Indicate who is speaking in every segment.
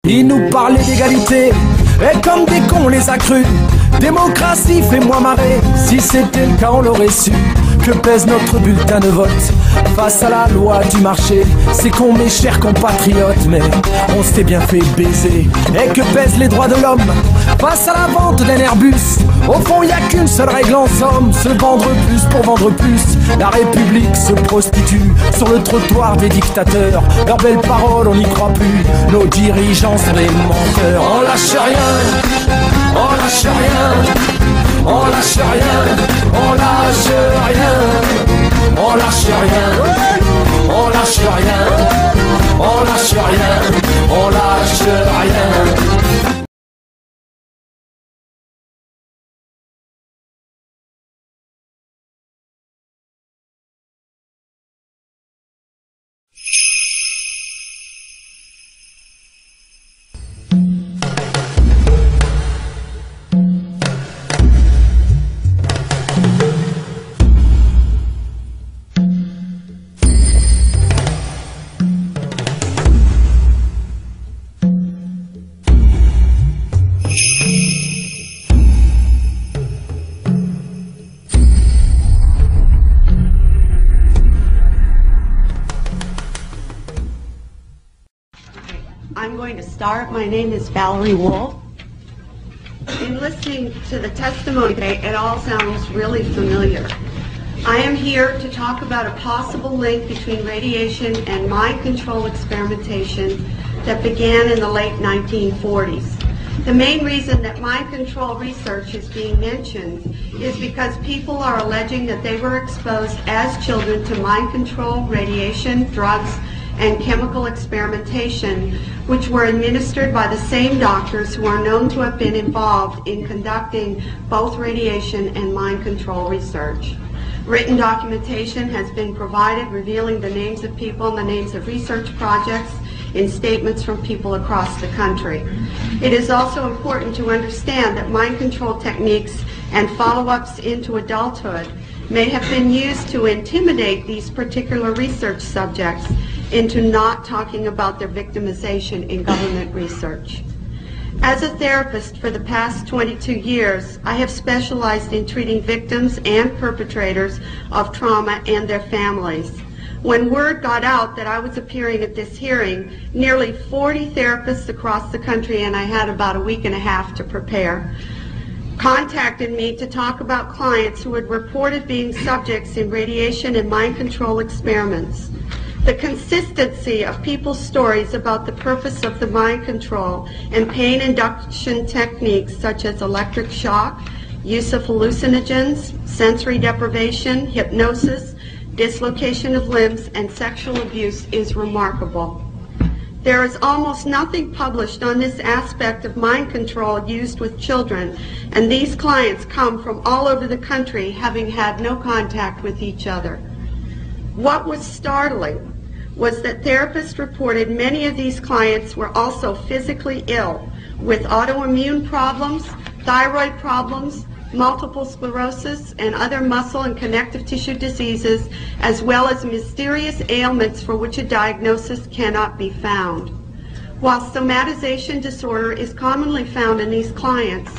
Speaker 1: Ils nous parlaient d'égalité, et comme des cons on les a crus. Démocratie, fais-moi marrer, si c'était le cas on l'aurait su. Que pèse notre bulletin de vote face à la loi du marché? C'est con mes chers compatriotes, mais on s'était bien fait baiser. Et que pèsent les droits de l'homme face à la vente d'un Airbus? Au fond y a qu'une seule règle en somme, se vendre plus pour vendre plus. La République se prostitue sur le trottoir des dictateurs. Leurs belles paroles on n'y croit plus, nos dirigeants sont des menteurs. On lâche rien, on lâche rien, on lâche rien, on lâche rien, on lâche rien, on lâche rien, on lâche rien, on lâche rien.
Speaker 2: My name is Valerie Wolf. In listening to the testimony today, it all sounds really familiar. I am here to talk about a possible link between radiation and mind control experimentation that began in the late 1940s. The main reason that mind control research is being mentioned is because people are alleging that they were exposed as children to mind control, radiation, drugs, and chemical experimentation, which were administered by the same doctors who are known to have been involved in conducting both radiation and mind control research. Written documentation has been provided revealing the names of people and the names of research projects in statements from people across the country. It is also important to understand that mind control techniques and follow-ups into adulthood may have been used to intimidate these particular research subjects into not talking about their victimization in government research. As a therapist for the past 22 years, I have specialized in treating victims and perpetrators of trauma and their families. When word got out that I was appearing at this hearing, nearly 40 therapists across the country, and I had about a week and a half to prepare, contacted me to talk about clients who had reported being subjects in radiation and mind control experiments. The consistency of people's stories about the purpose of the mind control and pain induction techniques such as electric shock, use of hallucinogens, sensory deprivation, hypnosis, dislocation of limbs, and sexual abuse is remarkable. There is almost nothing published on this aspect of mind control used with children, and these clients come from all over the country having had no contact with each other. What was startling was that therapists reported many of these clients were also physically ill with autoimmune problems, thyroid problems, multiple sclerosis, and other muscle and connective tissue diseases, as well as mysterious ailments for which a diagnosis cannot be found. While somatization disorder is commonly found in these clients,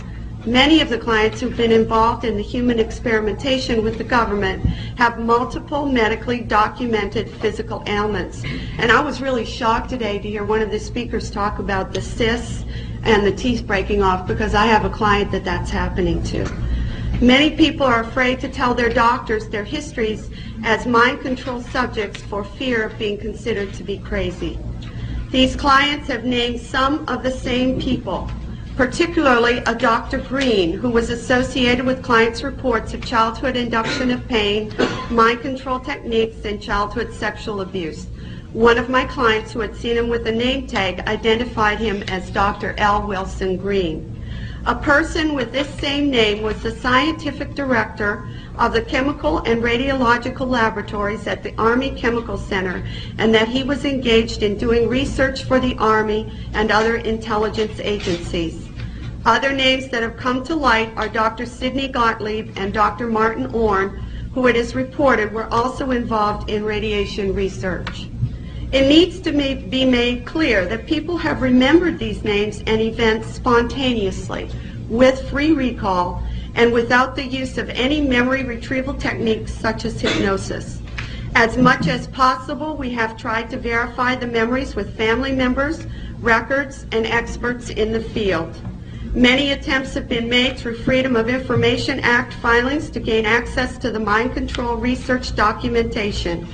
Speaker 2: many of the clients who've been involved in the human experimentation with the government have multiple medically documented physical ailments. And I was really shocked today to hear one of the speakers talk about the cysts and the teeth breaking off, because I have a client that that's happening to. Many people are afraid to tell their doctors their histories as mind control subjects for fear of being considered to be crazy. These clients have named some of the same people, particularly a Dr. Green, who was associated with clients' reports of childhood induction of pain, mind control techniques, and childhood sexual abuse. One of my clients who had seen him with a name tag identified him as Dr. L. Wilson Green. A person with this same name was the scientific director of the chemical and radiological laboratories at the Army Chemical Center, and that he was engaged in doing research for the Army and other intelligence agencies. Other names that have come to light are Dr. Sidney Gottlieb and Dr. Martin Orn, who it is reported were also involved in radiation research. It needs to be made clear that people have remembered these names and events spontaneously, with free recall, and without the use of any memory retrieval techniques such as hypnosis. As much as possible, we have tried to verify the memories with family members, records, and experts in the field. Many attempts have been made through Freedom of Information Act filings to gain access to the mind control research documentation.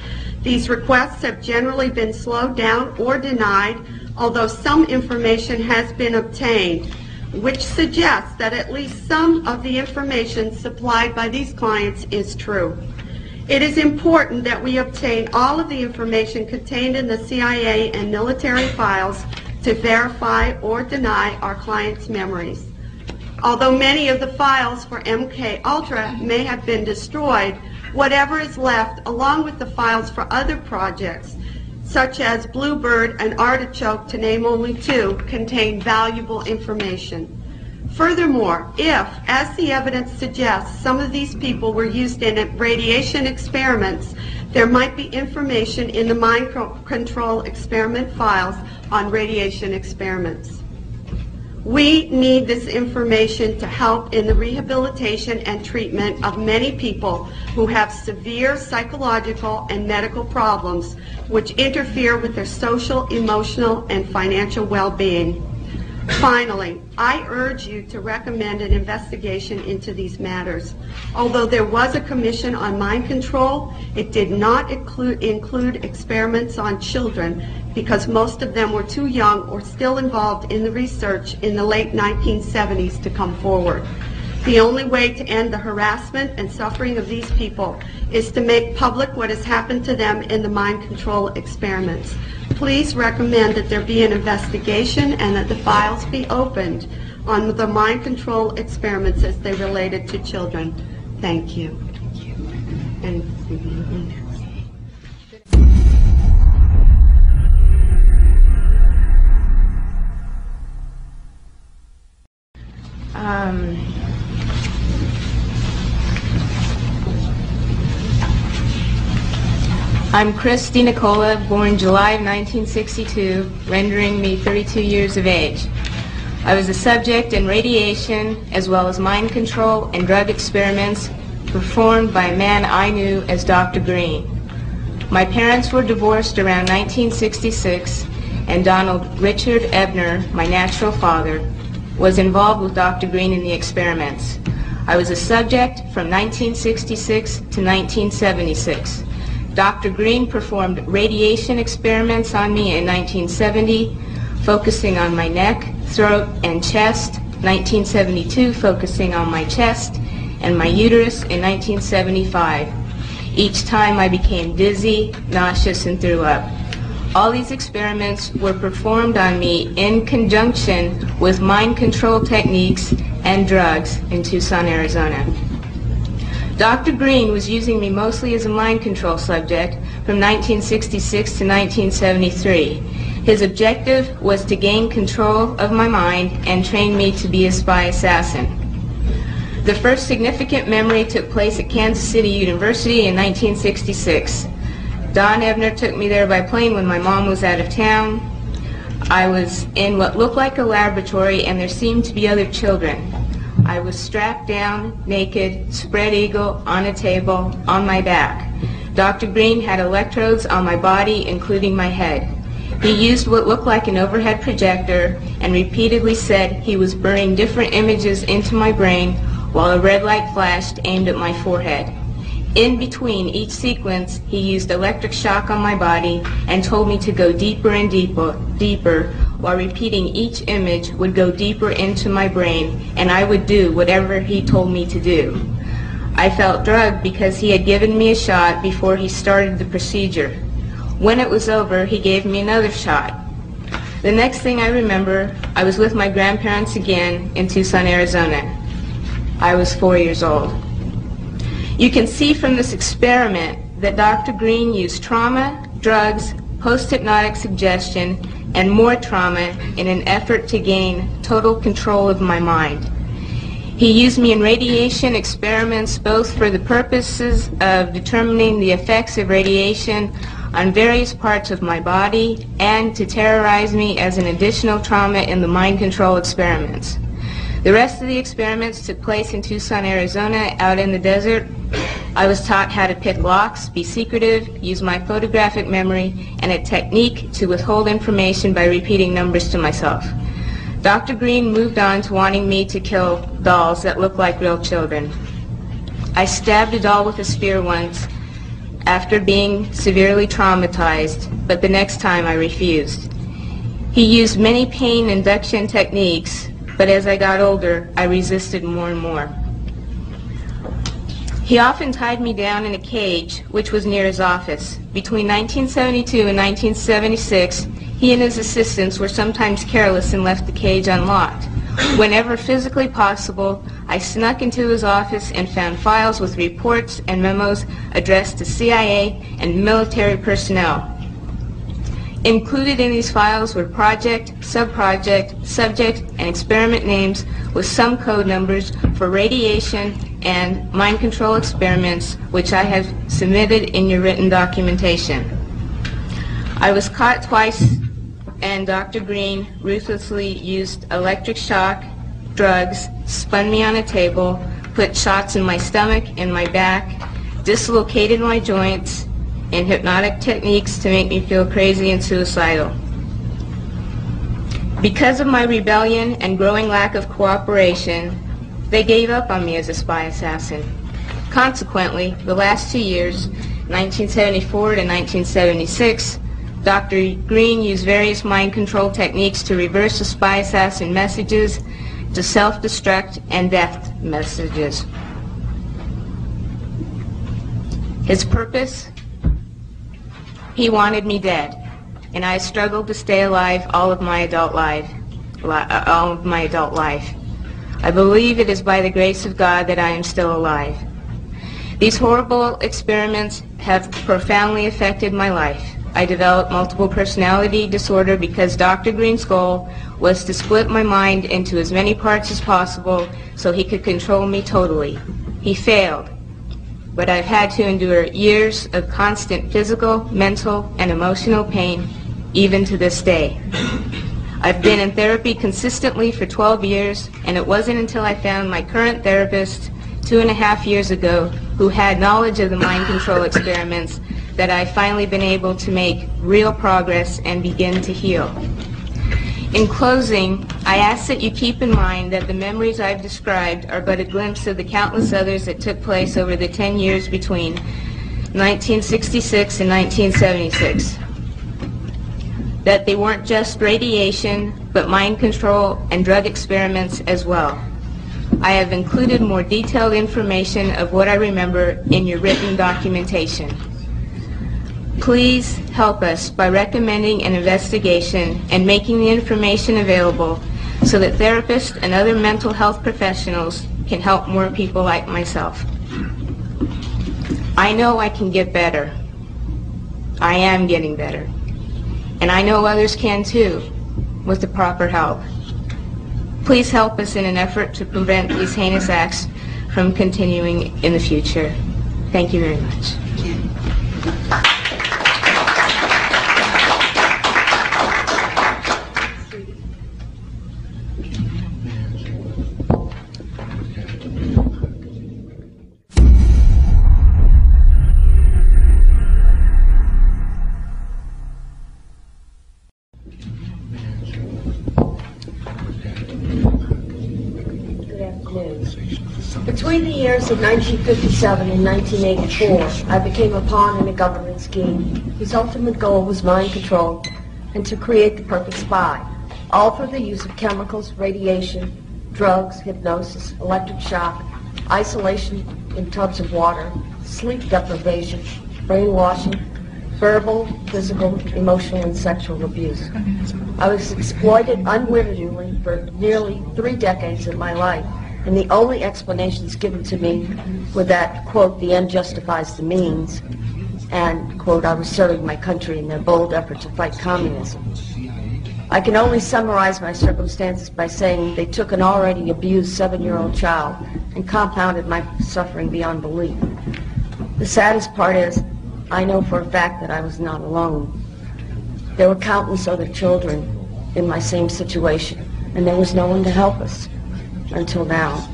Speaker 2: These requests have generally been slowed down or denied, although some information has been obtained, which suggests that at least some of the information supplied by these clients is true. It is important that we obtain all of the information contained in the CIA and military files to verify or deny our clients' memories. Although many of the files for MK Ultra may have been destroyed, whatever is left, along with the files for other projects, such as Bluebird and Artichoke, to name only two, contain valuable information. Furthermore, if, as the evidence suggests, some of these people were used in radiation experiments, there might be information in the mind control experiment files on radiation experiments. We need this information to help in the rehabilitation and treatment of many people who have severe psychological and medical problems which interfere with their social, emotional, and financial well-being. Finally, I urge you to recommend an investigation into these matters. Although there was a commission on mind control, it did not include experiments on children because most of them were too young or still involved in the research in the late 1970s to come forward. The only way to end the harassment and suffering of these people is to make public what has happened to them in the mind control experiments. Please recommend that there be an investigation and that the files be opened on the mind control experiments as they related to children. Thank you.
Speaker 3: I'm Christy Nicola, born July of 1962, rendering me 32 years of age. I was a subject in radiation as well as mind control and drug experiments performed by a man I knew as Dr. Green. My parents were divorced around 1966, and Donald Richard Ebner, my natural father, was involved with Dr. Green in the experiments. I was a subject from 1966 to 1976. Dr. Green performed radiation experiments on me in 1970, focusing on my neck, throat, and chest, 1972 focusing on my chest and my uterus in 1975. Each time I became dizzy, nauseous, and threw up. All these experiments were performed on me in conjunction with mind control techniques and drugs in Tucson, Arizona. Dr. Green was using me mostly as a mind control subject from 1966 to 1973. His objective was to gain control of my mind and train me to be a spy assassin. The first significant memory took place at Kansas City University in 1966. Don Ebner took me there by plane when my mom was out of town. I was in what looked like a laboratory, and there seemed to be other children. I was strapped down, naked, spread eagle, on a table, on my back. Dr. Green had electrodes on my body, including my head. He used what looked like an overhead projector and repeatedly said he was burning different images into my brain while a red light flashed aimed at my forehead. In between each sequence, he used electric shock on my body and told me to go deeper and deeper, while repeating each image would go deeper into my brain, and I would do whatever he told me to do. I felt drugged because he had given me a shot before he started the procedure. When it was over, he gave me another shot. The next thing I remember, I was with my grandparents again in Tucson, Arizona. I was 4 years old. You can see from this experiment that Dr. Green used trauma, drugs, post-hypnotic suggestion, and more trauma in an effort to gain total control of my mind. He used me in radiation experiments both for the purposes of determining the effects of radiation on various parts of my body and to terrorize me as an additional trauma in the mind control experiments. The rest of the experiments took place in Tucson, Arizona, out in the desert. I was taught how to pick locks, be secretive, use my photographic memory, and a technique to withhold information by repeating numbers to myself. Dr. Green moved on to wanting me to kill dolls that look like real children. I stabbed a doll with a spear once after being severely traumatized, but the next time I refused. He used many pain induction techniques, but as I got older, I resisted more and more. He often tied me down in a cage, which was near his office. Between 1972 and 1976, he and his assistants were sometimes careless and left the cage unlocked. Whenever physically possible, I snuck into his office and found files with reports and memos addressed to CIA and military personnel. Included in these files were project, subproject, subject, and experiment names with some code numbers for radiation and mind control experiments, which I have submitted in your written documentation. I was caught twice, and Dr. Green ruthlessly used electric shock, drugs, spun me on a table, put shots in my stomach and my back, dislocated my joints, and hypnotic techniques to make me feel crazy and suicidal. Because of my rebellion and growing lack of cooperation, they gave up on me as a spy assassin. Consequently, the last 2 years, 1974 to 1976, Dr. Green used various mind control techniques to reverse the spy assassin messages to self-destruct and death messages. His purpose? He wanted me dead, and I struggled to stay alive all of my adult life. I believe it is by the grace of God that I am still alive. These horrible experiments have profoundly affected my life. I developed multiple personality disorder because Dr. Green's goal was to split my mind into as many parts as possible so he could control me totally. He failed, but I've had to endure years of constant physical, mental, and emotional pain, even to this day. I've been in therapy consistently for 12 years, and it wasn't until I found my current therapist 2.5 years ago, who had knowledge of the mind control experiments, that I've finally been able to make real progress and begin to heal. In closing, I ask that you keep in mind that the memories I've described are but a glimpse of the countless others that took place over the 10 years between 1966 and 1976. That they weren't just radiation, but mind control and drug experiments as well. I have included more detailed information of what I remember in your written documentation. Please help us by recommending an investigation and making the information available so that therapists and other mental health professionals can help more people like myself. I know I can get better. I am getting better. And I know others can too, with the proper help. Please help us in an effort to prevent these heinous acts from continuing in the future. Thank you very much.
Speaker 4: Between the years of 1957 and 1984, I became a pawn in a government scheme whose ultimate goal was mind control and to create the perfect spy, all through the use of chemicals, radiation, drugs, hypnosis, electric shock, isolation in tubs of water, sleep deprivation, brainwashing, verbal, physical, emotional, and sexual abuse. I was exploited unwittingly for nearly 3 decades of my life, and the only explanations given to me were that, quote, the end justifies the means, and, quote, I was serving my country in their bold effort to fight communism. I can only summarize my circumstances by saying they took an already abused 7-year-old child and compounded my suffering beyond belief. The saddest part is I know for a fact that I was not alone. There were countless other children in my same situation, and there was no one to help us until now.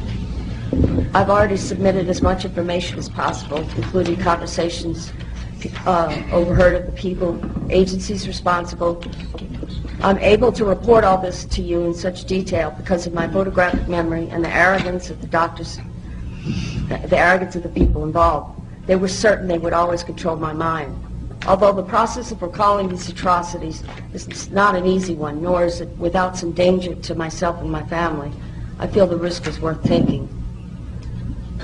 Speaker 4: I've already submitted as much information as possible, including conversations overheard of the people, agencies responsible. I'm able to report all this to you in such detail because of my photographic memory and the arrogance of the doctors, the arrogance of the people involved. They were certain they would always control my mind. Although the process of recalling these atrocities is not an easy one, nor is it without some danger to myself and my family, I feel the risk is worth taking.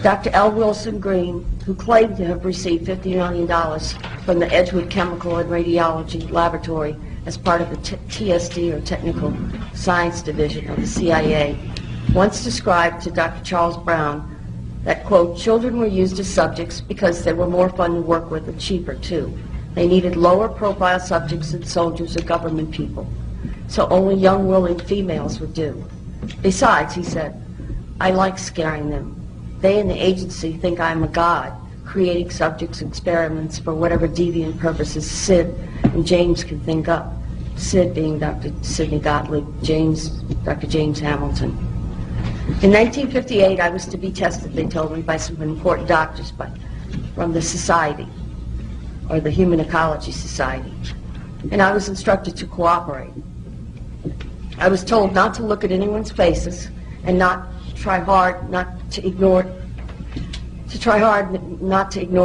Speaker 4: Dr. L. Wilson Green, who claimed to have received $50 million from the Edgewood Chemical and Radiology Laboratory as part of the TSD, or Technical Science Division of the CIA, once described to Dr. Charles Brown that, quote, children were used as subjects because they were more fun to work with and cheaper, too. They needed lower profile subjects than soldiers or government people, so only young, willing females would do. Besides, he said, I like scaring them. They in the agency think I'm a god, creating subjects and experiments for whatever deviant purposes Sid and James can think up. Sid being Dr. Sidney Gottlieb, James, Dr. James Hamilton. In 1958, I was to be tested, they told me, by some important doctors from the Society, or the Human Ecology Society, and I was instructed to cooperate. I was told not to look at anyone's faces and try hard not to ignore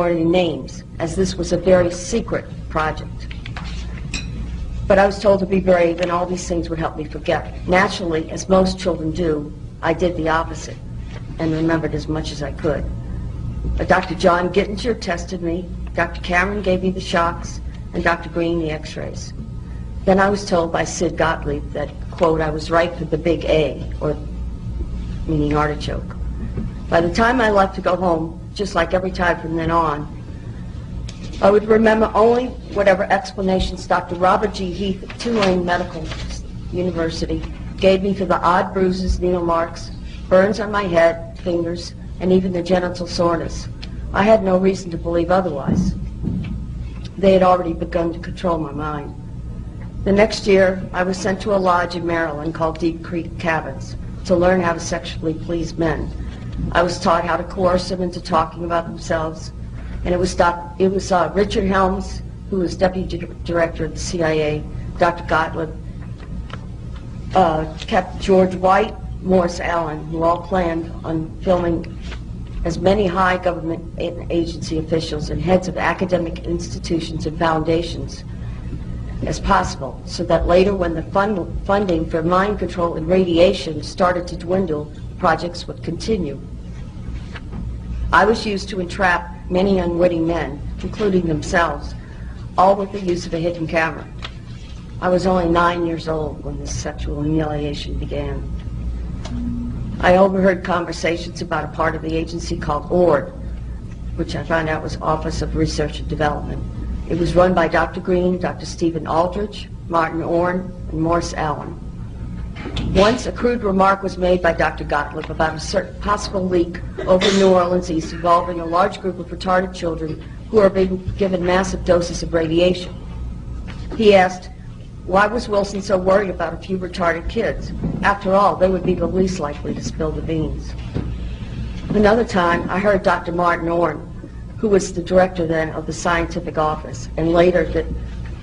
Speaker 4: any names, as this was a very secret project. But I was told to be brave, and all these things would help me forget. Naturally, as most children do, I did the opposite and remembered as much as I could. Dr. John Gittinger tested me, Dr. Cameron gave me the shocks, and Dr. Green the x-rays. Then I was told by Sid Gottlieb that, quote, I was right for the big A, or meaning artichoke. By the time I left to go home, just like every time from then on, I would remember only whatever explanations Dr. Robert G. Heath at Tulane Medical University gave me for the odd bruises, needle marks, burns on my head, fingers, and even the genital soreness. I had no reason to believe otherwise. They had already begun to control my mind. The next year, I was sent to a lodge in Maryland called Deep Creek Cabins to learn how to sexually please men. I was taught how to coerce them into talking about themselves, and it was Richard Helms, who was deputy director of the CIA, Dr. Gottlieb, Captain George White, Morris Allen, who all planned on filming as many high government agency officials and heads of academic institutions and foundations as possible, so that later when the funding for mind control and radiation started to dwindle, projects would continue. I was used to entrap many unwitting men, including themselves, all with the use of a hidden camera. I was only 9 years old when this sexual humiliation began. I overheard conversations about a part of the agency called ORD, which I found out was Office of Research and Development. It was run by Dr. Green, Dr. Stephen Aldrich, Martin Orne, and Morris Allen. Once a crude remark was made by Dr. Gottlieb about a certain possible leak over New Orleans East involving a large group of retarded children who are being given massive doses of radiation. He asked, why was Wilson so worried about a few retarded kids? After all, they would be the least likely to spill the beans. Another time, I heard Dr. Martin Orne, who was the director then of the scientific office and later the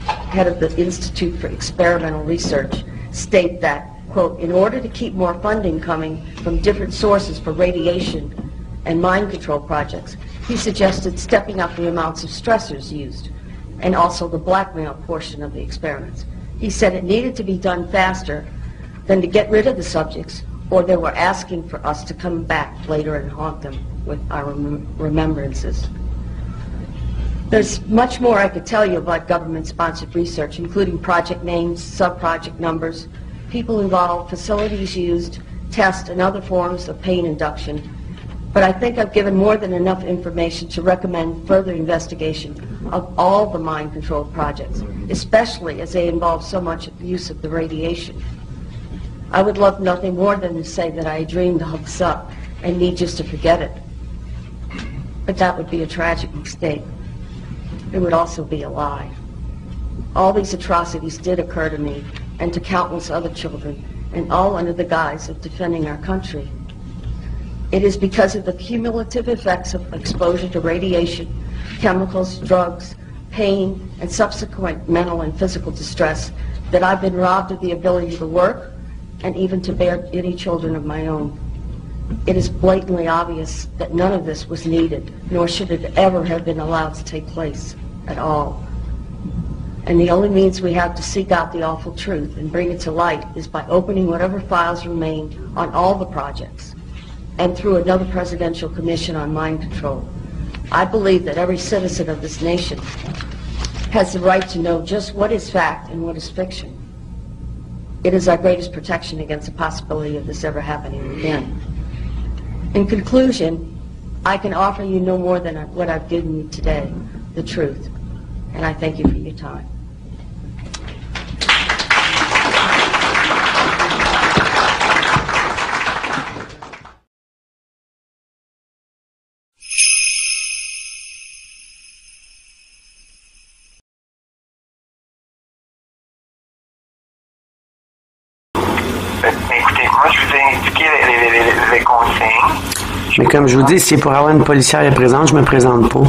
Speaker 4: head of the Institute for Experimental Research, state that, quote, in order to keep more funding coming from different sources for radiation and mind control projects, he suggested stepping up the amounts of stressors used and also the blackmail portion of the experiments. He said it needed to be done faster than to get rid of the subjects, or they were asking for us to come back later and haunt them with our remembrances. There's much more I could tell you about government-sponsored research, including project names, sub-project numbers, people involved, facilities used, tests, and other forms of pain induction. But I think I've given more than enough information to recommend further investigation of all the mind control projects, especially as they involve so much use of the radiation. I would love nothing more than to say that I dreamed all this up and need just to forget it. But that would be a tragic mistake. it would also be a lie. All these atrocities did occur to me and to countless other children, and all under the guise of defending our country. It is because of the cumulative effects of exposure to radiation, chemicals, drugs, pain, and subsequent mental and physical distress that I've been robbed of the ability to work and even to bear any children of my own. It is blatantly obvious that none of this was needed, nor should it ever have been allowed to take place at all. And the only means we have to seek out the awful truth and bring it to light is by opening whatever files remain on all the projects and through another presidential commission on mind control. I believe that every citizen of this nation has the right to know just what is fact and what is fiction. It is our greatest protection against the possibility of this ever happening again. In conclusion, I can offer you no more than what I've given you today, the truth. And I thank you for your time.
Speaker 5: Écoutez, moi je vous ai indiqué les consignes.
Speaker 6: Mais comme je vous dis, si pour avoir une policière présente, je me présente pas.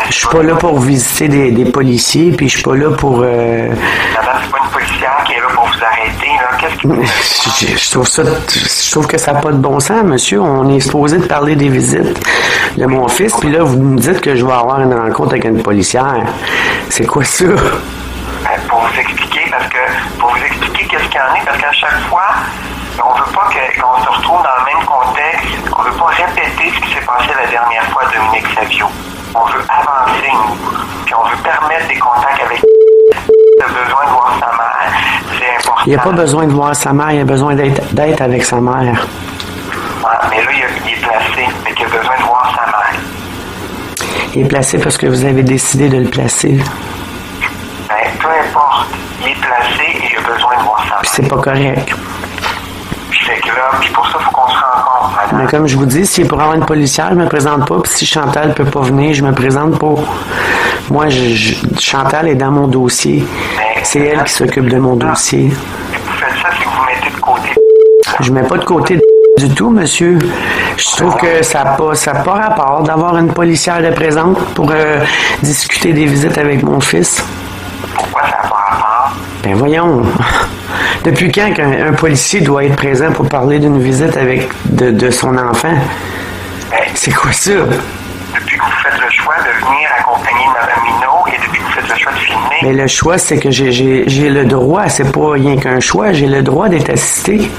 Speaker 6: Je suis pas là pour visiter des policiers, puis je suis pas là pour...
Speaker 5: Madame, c'est pas une policière qui est là pour vous arrêter, là. Qu'est-ce que...
Speaker 6: je trouve que ça n'a pas de bon sens, monsieur. On est supposé de parler des visites de mon fils, puis là, vous me dites que je vais avoir une rencontre avec une policière. C'est quoi ça?
Speaker 5: Pour vous expliquer, qu'est-ce qu'il y en est, parce qu'à chaque fois, on veut pas qu'on se retrouve dans le même contexte, on veut pas répéter ce qui s'est passé la dernière fois à Dominique Savio. On veut avancer, nous, puis on veut permettre des contacts avec il a besoin de voir sa mère. C'est important.
Speaker 6: Il n'y a pas besoin de voir sa mère, il a besoin d'être avec sa mère.
Speaker 5: Ouais, mais là, il est placé, mais il a besoin de voir sa mère.
Speaker 6: Il est placé parce que vous avez décidé de le placer.
Speaker 5: Peu importe, il est placé et il a besoin de voir sa mère.
Speaker 6: Puis c'est pas correct.
Speaker 5: Puis pour ça, il faut qu'on se rencontre, madame.
Speaker 6: Mais comme je vous dis, si pour avoir une policière, je me présente pas. Puis si Chantal ne peut pas venir, je me présente pas. Moi, Chantal est dans mon dossier. C'est elle qui s'occupe de mon dossier.
Speaker 5: Vous faites ça, c'est que vous mettez de côté.
Speaker 6: Je mets pas de côté du tout, monsieur. Je trouve que ça n'a pas rapport d'avoir une policière de présente pour discuter des visites avec mon fils.
Speaker 5: Pourquoi ça n'a pas rapport?
Speaker 6: Ben voyons. Depuis quand qu'un policier doit être présent pour parler d'une visite de son enfant? C'est quoi ça?
Speaker 5: Depuis que vous faites le choix de venir accompagner Mme Minot et depuis que vous faites le choix de filmer...
Speaker 6: Mais le choix, c'est que j'ai le droit. C'est pas rien qu'un choix. J'ai le droit d'être assisté.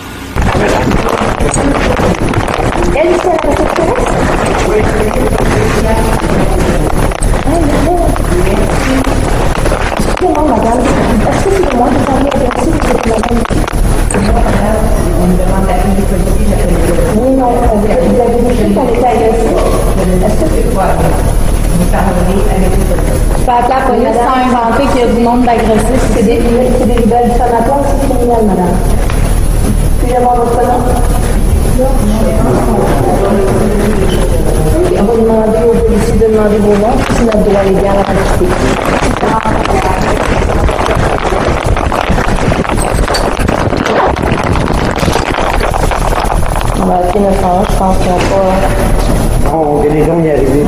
Speaker 7: Non, madame, est-ce que c'est moi qui parle à on me demande la fille du policier, j'appelle. Oui, non, vous avez dit qu'on était agressif. Est-ce que c'est quoi? Vous parlez avec les policiers.
Speaker 8: Pas la police a inventé qu'il y a du nombre d'agressifs.
Speaker 7: C'est des libelles diffamatoires, c'est criminel, madame. Puis-je avoir votre nom? On va demander aux policiers de demander vos noms, c'est notre droit légal à quitter. On va appeler 911, je pense qu'ils n'ont pas...
Speaker 6: On va les gens y arriver.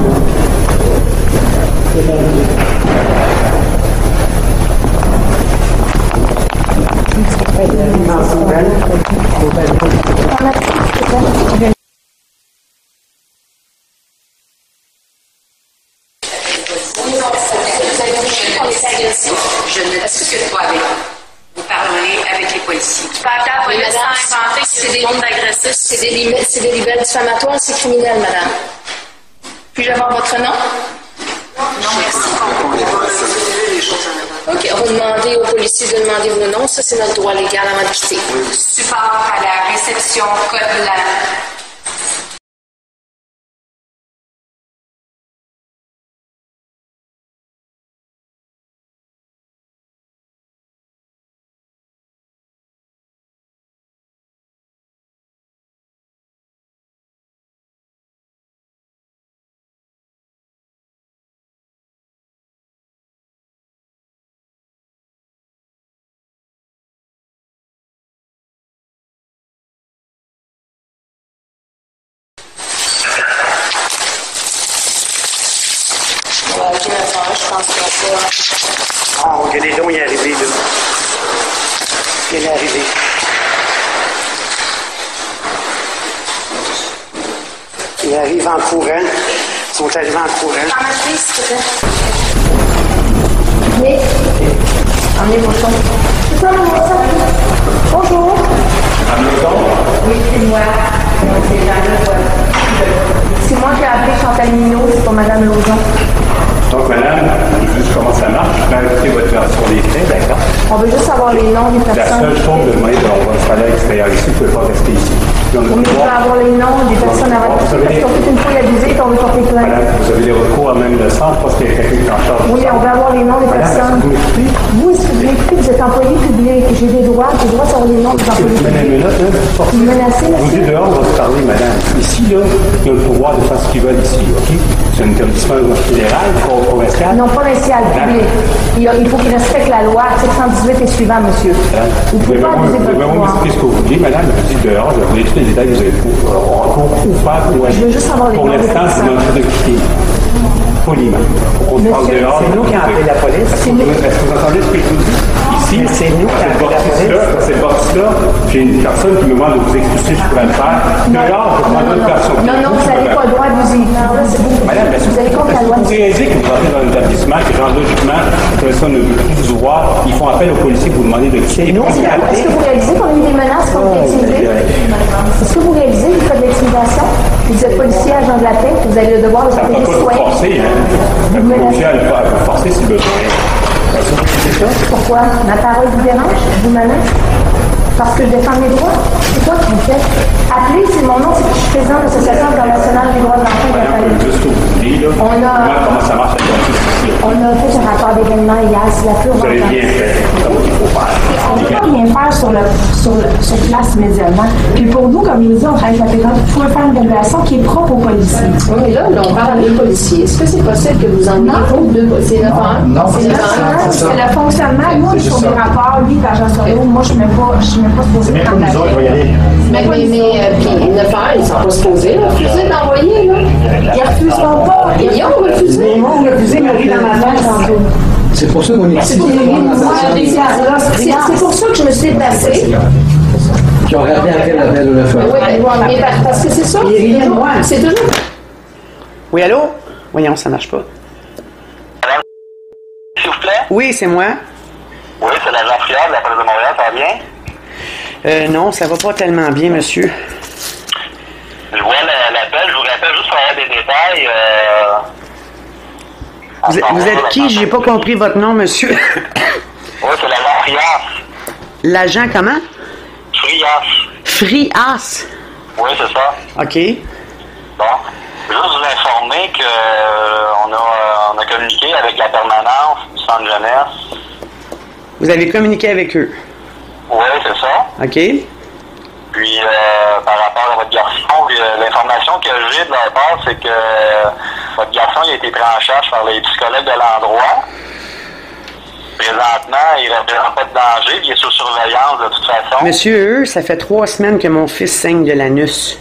Speaker 9: Je ne discute pas avec vous. Vous parlez avec les policiers.
Speaker 8: La police a inventé qu'il y a du nombre d'agressifs.
Speaker 7: C'est des libelles diffamatoires, c'est criminel, madame.
Speaker 8: Puis-je avoir votre nom?
Speaker 9: Non, merci.
Speaker 7: OK, on va demander aux policiers de demander vos noms. Ça, c'est notre droit légal avant de quitter.
Speaker 9: Support à la réception, code la
Speaker 8: attention à ça.
Speaker 6: Oh, il y a des dons, il est arrivé, là. Il est arrivé. Il arrive en courant. Ils sont arrivés en courant.
Speaker 8: T'en as pris, s'il te plaît.
Speaker 4: Oui. Emmenez vos choses. C'est ça, mon sac. Bonjour. Oui, c'est moi. C'est moi qui ai appelé Chantal Minot, c'est pour Mme Lauzon.
Speaker 10: Donc, madame, je veux juste comment ça marche. Je vais ajouter votre version des faits, d'accord?
Speaker 4: On veut juste savoir les noms des
Speaker 10: La
Speaker 4: personnes.
Speaker 10: seule chose, on va se faire à l'extérieur ici, vous ne pouvez pas rester ici. Puis on a
Speaker 4: On veut avoir les noms des personnes à
Speaker 10: Vous
Speaker 4: raconter
Speaker 10: avez-
Speaker 4: parce qu'on fait une fouille abusée et on veut porter plainte.
Speaker 10: Madame, vous avez des recours à même le centre parce qu'il y a quelqu'un qui est en charge.
Speaker 4: Oui, on veut avoir les noms des
Speaker 10: Madame,
Speaker 4: personnes.
Speaker 10: vous m'écoutez?
Speaker 4: Vous, est-ce que vous m'écoutez? Vous êtes employé public. J'ai des droits. J'ai le droit de savoir les noms des employés
Speaker 10: Madame,
Speaker 4: publics.
Speaker 10: une minute, là.
Speaker 4: Vous me menacez,
Speaker 10: Je vous dis
Speaker 4: monsieur?
Speaker 10: dehors, on va se parler, madame. Ici, là, il y a le pouvoir de faire ce qu'ils veulent ici, OK? C'est un établissement fédéral, provincial.
Speaker 4: Non, provincial, public. Il faut qu'il respecte la loi, article 118 et suivant, monsieur. Vous ne pouvez pas abuser de
Speaker 10: Vous
Speaker 4: votre
Speaker 10: pouvez
Speaker 4: pouvoir.
Speaker 10: m'expliquer ce que vous voulez, madame. Je vous dis dehors, je vais vous donner tous les détails que vous avez recours ou pas ou agir.
Speaker 4: Je veux juste savoir les
Speaker 10: Pour
Speaker 4: noms des
Speaker 10: l'instant, c'est
Speaker 4: personnes.
Speaker 10: notre de quitter. Poliment. On se parle
Speaker 4: Monsieur,
Speaker 10: dehors.
Speaker 6: C'est nous qui avons appelé la police.
Speaker 10: Est-ce que vous entendez ce que je vous dis? Ici,
Speaker 6: C'est nous qui avons appelé la police.
Speaker 10: cette box-là, j'ai une personne qui me demande de vous expliquer si je pourrais le faire. Dehors, je prends une personne.
Speaker 4: Non, non, vous n'avez pas le droit d'abuser. Non, là, c'est vous.
Speaker 10: Madame,
Speaker 4: Vous avez contre la loi.
Speaker 10: vous réalisez que vous rentrez dans un établissement, que genre logiquement, la personne ne veut plus vous voir, ils font appel aux policiers pour vous demander de quitter.
Speaker 6: nous qui avons
Speaker 4: Est-ce que vous réalisez qu'on a eu des menaces contre l'intimidé? Est-ce que vous réalisez que vous faites de l'intimidation? Vous êtes policier, agent de la paix, vous avez le devoir de
Speaker 10: Ça ne
Speaker 4: protéger
Speaker 10: va pas
Speaker 4: les
Speaker 10: vous
Speaker 4: citoyens.
Speaker 10: forcer, hein.
Speaker 4: Vous
Speaker 10: Le
Speaker 4: menacez.
Speaker 10: policier, elle va vous forcer si besoin.
Speaker 4: Pourquoi? Ma parole vous dérange? Je vous menace? Parce que je défends mes droits? C'est quoi que vous faites? Appelez, c'est mon nom, c'est que je suis président de l'Association internationale des droits de l'enfant et de la
Speaker 10: Madame,
Speaker 4: famille.
Speaker 10: juste ce que vous voulez, là.
Speaker 4: On a-
Speaker 10: Comment ça marche avec la justice?
Speaker 4: On a fait un rapport d'événement hier, c'est la plus
Speaker 10: Vous avez bien fait. C'est ça qu'il faut faire.
Speaker 7: On ne peut pas rien faire sur place immédiatement. Puis pour nous, comme il dit, on travaille avec la fédérale, il faut faire une évaluation qui est propre aux policiers.
Speaker 4: Oui, mais là, on parle avec les policiers. Est-ce que c'est possible que vous envoyez deux policiers? C'est 9 heures?
Speaker 7: Non, c'est le fonctionnement. Nous, sur des rapports, lui, l'agent solo, moi, je ne suis même pas supposée prendre la tête.
Speaker 4: Mais puis 9 heures, ils ne sont pas supposés refuser d'envoyer, là.
Speaker 7: Ils ne refuseront pas.
Speaker 4: Ils ont refusé.
Speaker 6: Ils m'ont refusé, Marie, dans ma face.
Speaker 11: C'est pour ça qu'on est ici.
Speaker 4: C'est pour ça que je me suis déplacée.
Speaker 11: Qui ont regardé à quel appel le feu.
Speaker 4: Oui, mais parce que c'est ça. C'est toujours.
Speaker 6: Oui, allô? Voyons, ça marche pas.
Speaker 5: Madame, s'il vous plaît?
Speaker 6: Oui, c'est moi.
Speaker 5: Oui, c'est l'agent Friard de la Police de Montréal, ça va bien?
Speaker 6: Non, ça va pas tellement bien, monsieur.
Speaker 5: Je vois l'appel, je vous rappelle juste pour avoir des détails.
Speaker 6: Vous êtes qui? J'ai pas compris votre nom, monsieur.
Speaker 5: Oui, c'est l'agent Friard.
Speaker 6: L'agent comment?
Speaker 5: Friard.
Speaker 6: Frias.
Speaker 5: Oui, c'est ça.
Speaker 6: OK.
Speaker 5: Bon. Juste vous informer que on a communiqué avec la permanence du centre jeunesse.
Speaker 6: Vous avez communiqué avec eux.
Speaker 5: Oui, c'est ça.
Speaker 6: OK.
Speaker 5: Puis, par rapport à votre garçon, l'information que j'ai de leur part, c'est que votre garçon il a été pris en charge par les psychologues de l'endroit. Présentement, il ne représente pas de danger, puis il est sous surveillance de toute façon.
Speaker 6: Monsieur, ça fait 3 semaines que mon fils saigne de l'anus.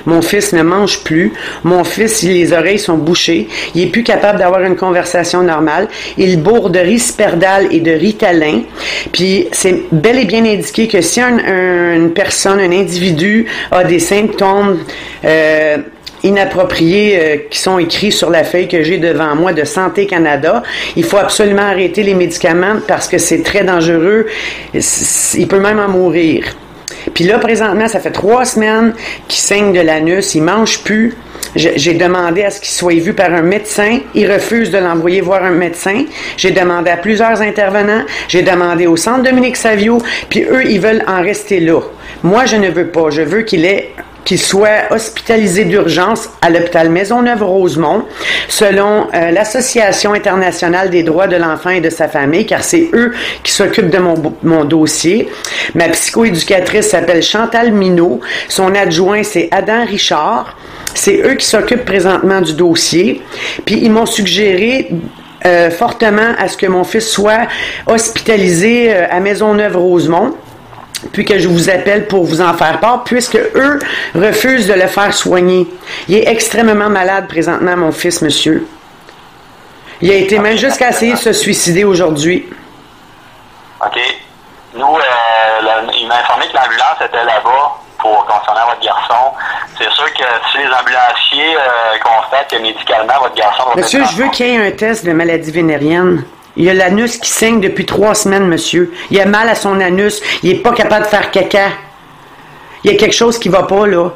Speaker 6: Mon fils ne mange plus. Mon fils, les oreilles sont bouchées. Il est plus capable d'avoir une conversation normale. Il bourre de risperdal et de ritalin. Puis c'est bel et bien indiqué que si une personne, un individu a des symptômes inappropriés qui sont écrits sur la feuille que j'ai devant moi de Santé Canada, il faut absolument arrêter les médicaments parce que c'est très dangereux. Il peut même en mourir. Puis là, présentement, ça fait 3 semaines qu'il saigne de l'anus, il mange plus. J'ai demandé à ce qu'il soit vu par un médecin. Il refuse de l'envoyer voir un médecin. J'ai demandé à plusieurs intervenants. J'ai demandé au centre Dominique Savio. Puis eux, ils veulent en rester là. Moi, je ne veux pas. Je veux qu'il soit hospitalisé d'urgence à l'hôpital Maisonneuve-Rosemont, selon l'Association internationale des droits de l'enfant et de sa famille, car c'est eux qui s'occupent de mon dossier. Ma psychoéducatrice s'appelle Chantal Minot. Son adjoint, c'est Adam Richard. C'est eux qui s'occupent présentement du dossier. Puis ils m'ont suggéré fortement à ce que mon fils soit hospitalisé à Maisonneuve-Rosemont, puis que je vous appelle pour vous en faire part, puisque eux refusent de le faire soigner. Il est extrêmement malade présentement, mon fils, monsieur. Il a été même jusqu'à essayer de se suicider aujourd'hui.
Speaker 12: OK. Nous, il m'a informé que l'ambulance était là-bas pour concernant votre garçon. C'est sûr que si les ambulanciers constatent que médicalement, votre garçon va...
Speaker 6: Monsieur, je veux qu'il y ait un test de maladie vénérienne. Il a l'anus qui saigne depuis 3 semaines, monsieur. Il a mal à son anus. Il n'est pas capable de faire caca. Il y a quelque chose qui ne va pas, là.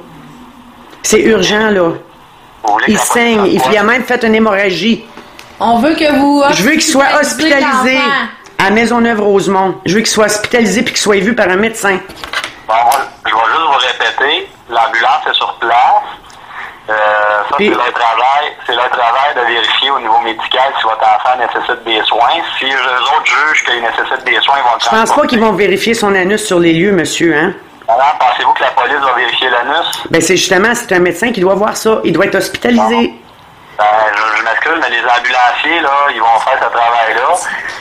Speaker 6: C'est urgent, là. Il saigne. Il a même fait une hémorragie.
Speaker 13: On veut que vous...
Speaker 6: Je veux qu'il soit hospitalisé à Maisonneuve-Rosemont. Je veux qu'il soit hospitalisé et qu'il soit vu par un médecin.
Speaker 12: Bon, je vais juste vous répéter. L'ambulance est sur place. Ça, c'est leur travail de vérifier au niveau médical si votre enfant nécessite des soins. Si les autres jugent qu'il nécessite des soins, ils vont le transporter.
Speaker 6: Je pense pas qu'ils vont vérifier son anus sur les lieux, monsieur, hein?
Speaker 12: Alors, pensez-vous que la police va vérifier l'anus?
Speaker 6: Ben, c'est justement, c'est un médecin qui doit voir ça. Il doit être hospitalisé.
Speaker 12: Je m'excuse, mais les ambulanciers, là, ils vont faire ce travail-là.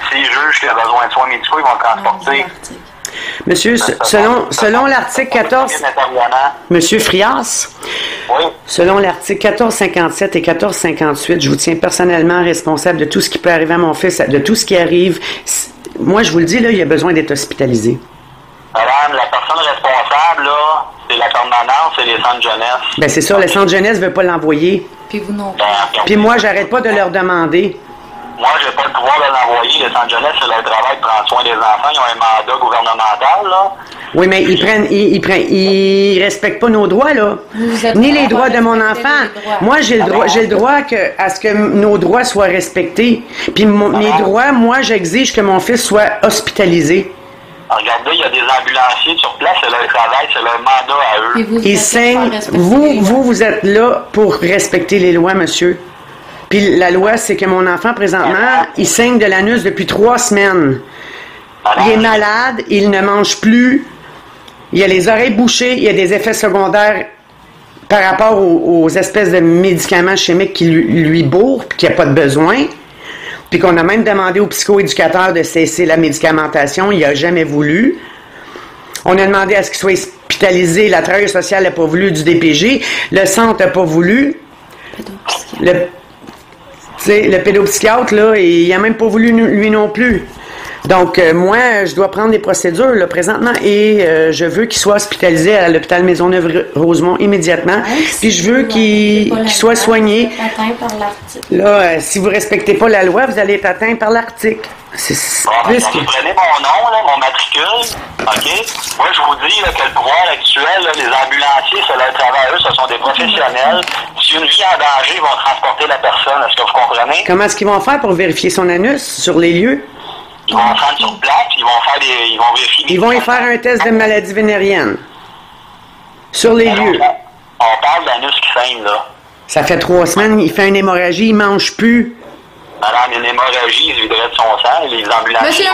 Speaker 12: S'ils jugent qu'il a besoin de soins médicaux, ils vont le transporter.
Speaker 6: Monsieur, selon l'article 14... Monsieur Frias?
Speaker 12: Oui.
Speaker 6: Selon l'article 1457 et 1458, je vous tiens personnellement responsable de tout ce qui peut arriver à mon fils, de tout ce qui arrive. Moi, je vous le dis, là, il a besoin d'être hospitalisé.
Speaker 12: Madame, la personne responsable, là, c'est la permanence et les centres de jeunesse.
Speaker 6: Ben, c'est ça, les centres de jeunesse ne veulent pas l'envoyer.
Speaker 13: Puis vous non.
Speaker 6: Puis moi, j'arrête pas de leur demander.
Speaker 12: Moi, j'ai pas le pouvoir de l'envoyer. Les centres de jeunesse, c'est leur travail de prendre soin des enfants. Ils ont un mandat gouvernemental, là.
Speaker 6: Oui, mais ils respectent pas nos droits, là. Ni les droits de mon enfant. Moi, j'ai le droit à ce que nos droits soient respectés. Puis mes droits, moi, j'exige que mon fils soit hospitalisé.
Speaker 12: Regardez, il y a des ambulanciers sur place, c'est leur travail, c'est leur mandat à eux.
Speaker 6: Ils saignent. Vous êtes là pour respecter les lois, monsieur. Puis la loi, c'est que mon enfant, présentement, il saigne de l'anus depuis 3 semaines. Il est malade, il ne mange plus, il a les oreilles bouchées, il y a des effets secondaires par rapport aux espèces de médicaments chimiques qui lui bourrent, puis qu'il n'y a pas de besoin. Puis qu'on a même demandé au psychoéducateur de cesser la médicamentation, il n'a jamais voulu. On a demandé à ce qu'il soit hospitalisé, la travailleuse sociale n'a pas voulu du DPG, le centre n'a pas voulu. Le pédopsychiatre, là, il n'a même pas voulu lui non plus. Donc, moi, je dois prendre des procédures, là, présentement, et je veux qu'il soit hospitalisé à l'hôpital Maisonneuve-Rosemont immédiatement. Puis je veux qu'il soit soigné. Là, si vous ne respectez pas la loi, vous allez être atteint par l'article.
Speaker 12: Vous prenez mon nom, là, mon matricule, OK? Moi, je vous dis là, que le pouvoir actuel, là, les ambulanciers, c'est leur travail, eux, ce sont des professionnels. Si une vie est en danger, ils vont transporter la personne. Est-ce que vous comprenez?
Speaker 6: Comment est-ce qu'ils vont faire pour vérifier son anus sur les lieux?
Speaker 12: Ils vont prendre sur place, ils vont vérifier...
Speaker 6: Ils vont y faire un test de maladie vénérienne. Sur les lieux.
Speaker 12: On parle d'anus qui saigne, là.
Speaker 6: Ça fait 3 semaines, il fait une hémorragie, il mange plus.
Speaker 12: Madame, une hémorragie, il se viderait de son sang, les ambulanciers...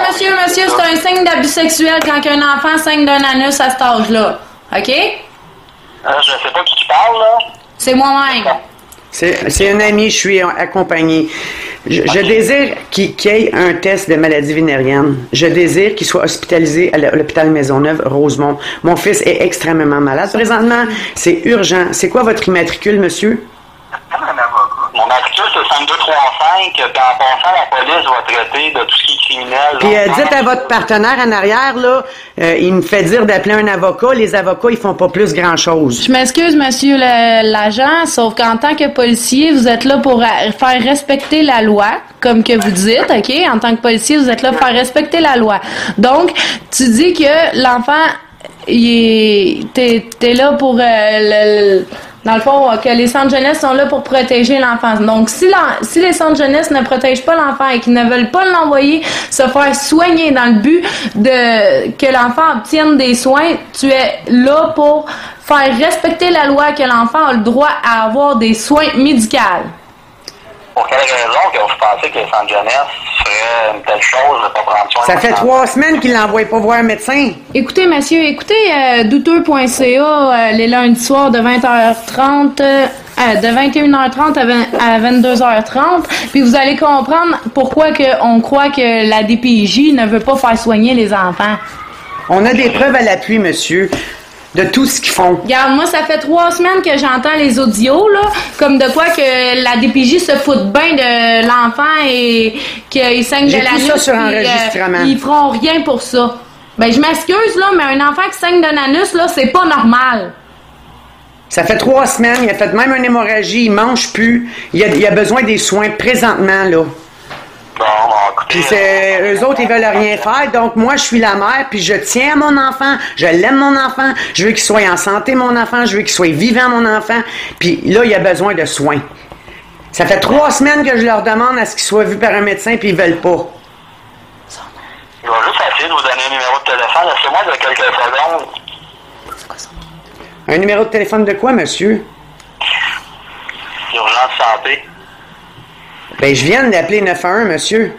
Speaker 13: Monsieur, c'est un signe d'abus sexuel quand un enfant saigne d'un anus à cet âge-là. OK?
Speaker 12: Je sais pas qui parle, là.
Speaker 13: C'est moi-même.
Speaker 6: C'est un ami, je suis accompagné. Je désire qu'il y ait un test de maladie vénérienne. Je désire qu'il soit hospitalisé à l'hôpital Maisonneuve-Rosemont. Mon fils est extrêmement malade. Présentement, c'est urgent. C'est quoi votre immatricule, monsieur?
Speaker 12: Mon matricule, c'est 5235. Puis en passant, la police va traiter de tout ce qui est criminel.
Speaker 6: Puis dites à votre partenaire en arrière, là, il me fait dire d'appeler un avocat. Les avocats, ils font pas plus grand-chose.
Speaker 13: Je m'excuse, monsieur l'agent, sauf qu'en tant que policier, vous êtes là pour faire respecter la loi, comme que vous dites, OK? En tant que policier, vous êtes là pour faire respecter la loi. Donc, tu dis que l'enfant, t'es là pour dans le fond, que les centres de jeunesse sont là pour protéger l'enfant. Donc, si les centres de jeunesse ne protègent pas l'enfant et qu'ils ne veulent pas l'envoyer se faire soigner dans le but que l'enfant obtienne des soins, tu es là pour faire respecter la loi que l'enfant a le droit à avoir des soins médicaux.
Speaker 12: Pour quelle raison que vous pensez que les centres de jeunesse feraient une telle chose de ne pas prendre soin?
Speaker 6: Ça fait 3 semaines qu'il l'envoie pas voir un médecin.
Speaker 13: Écoutez, monsieur, douteux.ca les lundis soirs de 20h30, de 21h30 à 22h30, puis vous allez comprendre pourquoi on croit que la DPJ ne veut pas faire soigner les enfants.
Speaker 6: On a des preuves à l'appui, monsieur. de tout ce qu'ils font.
Speaker 13: Regarde, moi, ça fait 3 semaines que j'entends les audios, là, comme de quoi que la DPJ se fout bien de l'enfant et qu'il saigne de l'anus.
Speaker 6: J'ai tout ça sur enregistrement.
Speaker 13: Ils feront rien pour ça. Ben, je m'excuse, là, mais un enfant qui saigne d'un anus, là, c'est pas normal.
Speaker 6: Ça fait 3 semaines, il a fait même une hémorragie, il mange plus. Il a besoin des soins présentement, là.
Speaker 12: Bon, écoutez...
Speaker 6: Puis eux autres, ils veulent rien faire. Donc, moi, je suis la mère, puis je tiens à mon enfant. Je l'aime, mon enfant. Je veux qu'il soit en santé, mon enfant. Je veux qu'il soit vivant, mon enfant. Puis là, il a besoin de soins. Ça fait 3 semaines que je leur demande à ce qu'il soit vu par un médecin, puis ils veulent pas.
Speaker 12: Je vais juste essayer de vous donner un numéro de téléphone. Laissez-moi de quelques secondes.
Speaker 6: Un numéro de téléphone de quoi, monsieur?
Speaker 12: Urgence santé.
Speaker 6: Ben, je viens d'appeler 911, monsieur.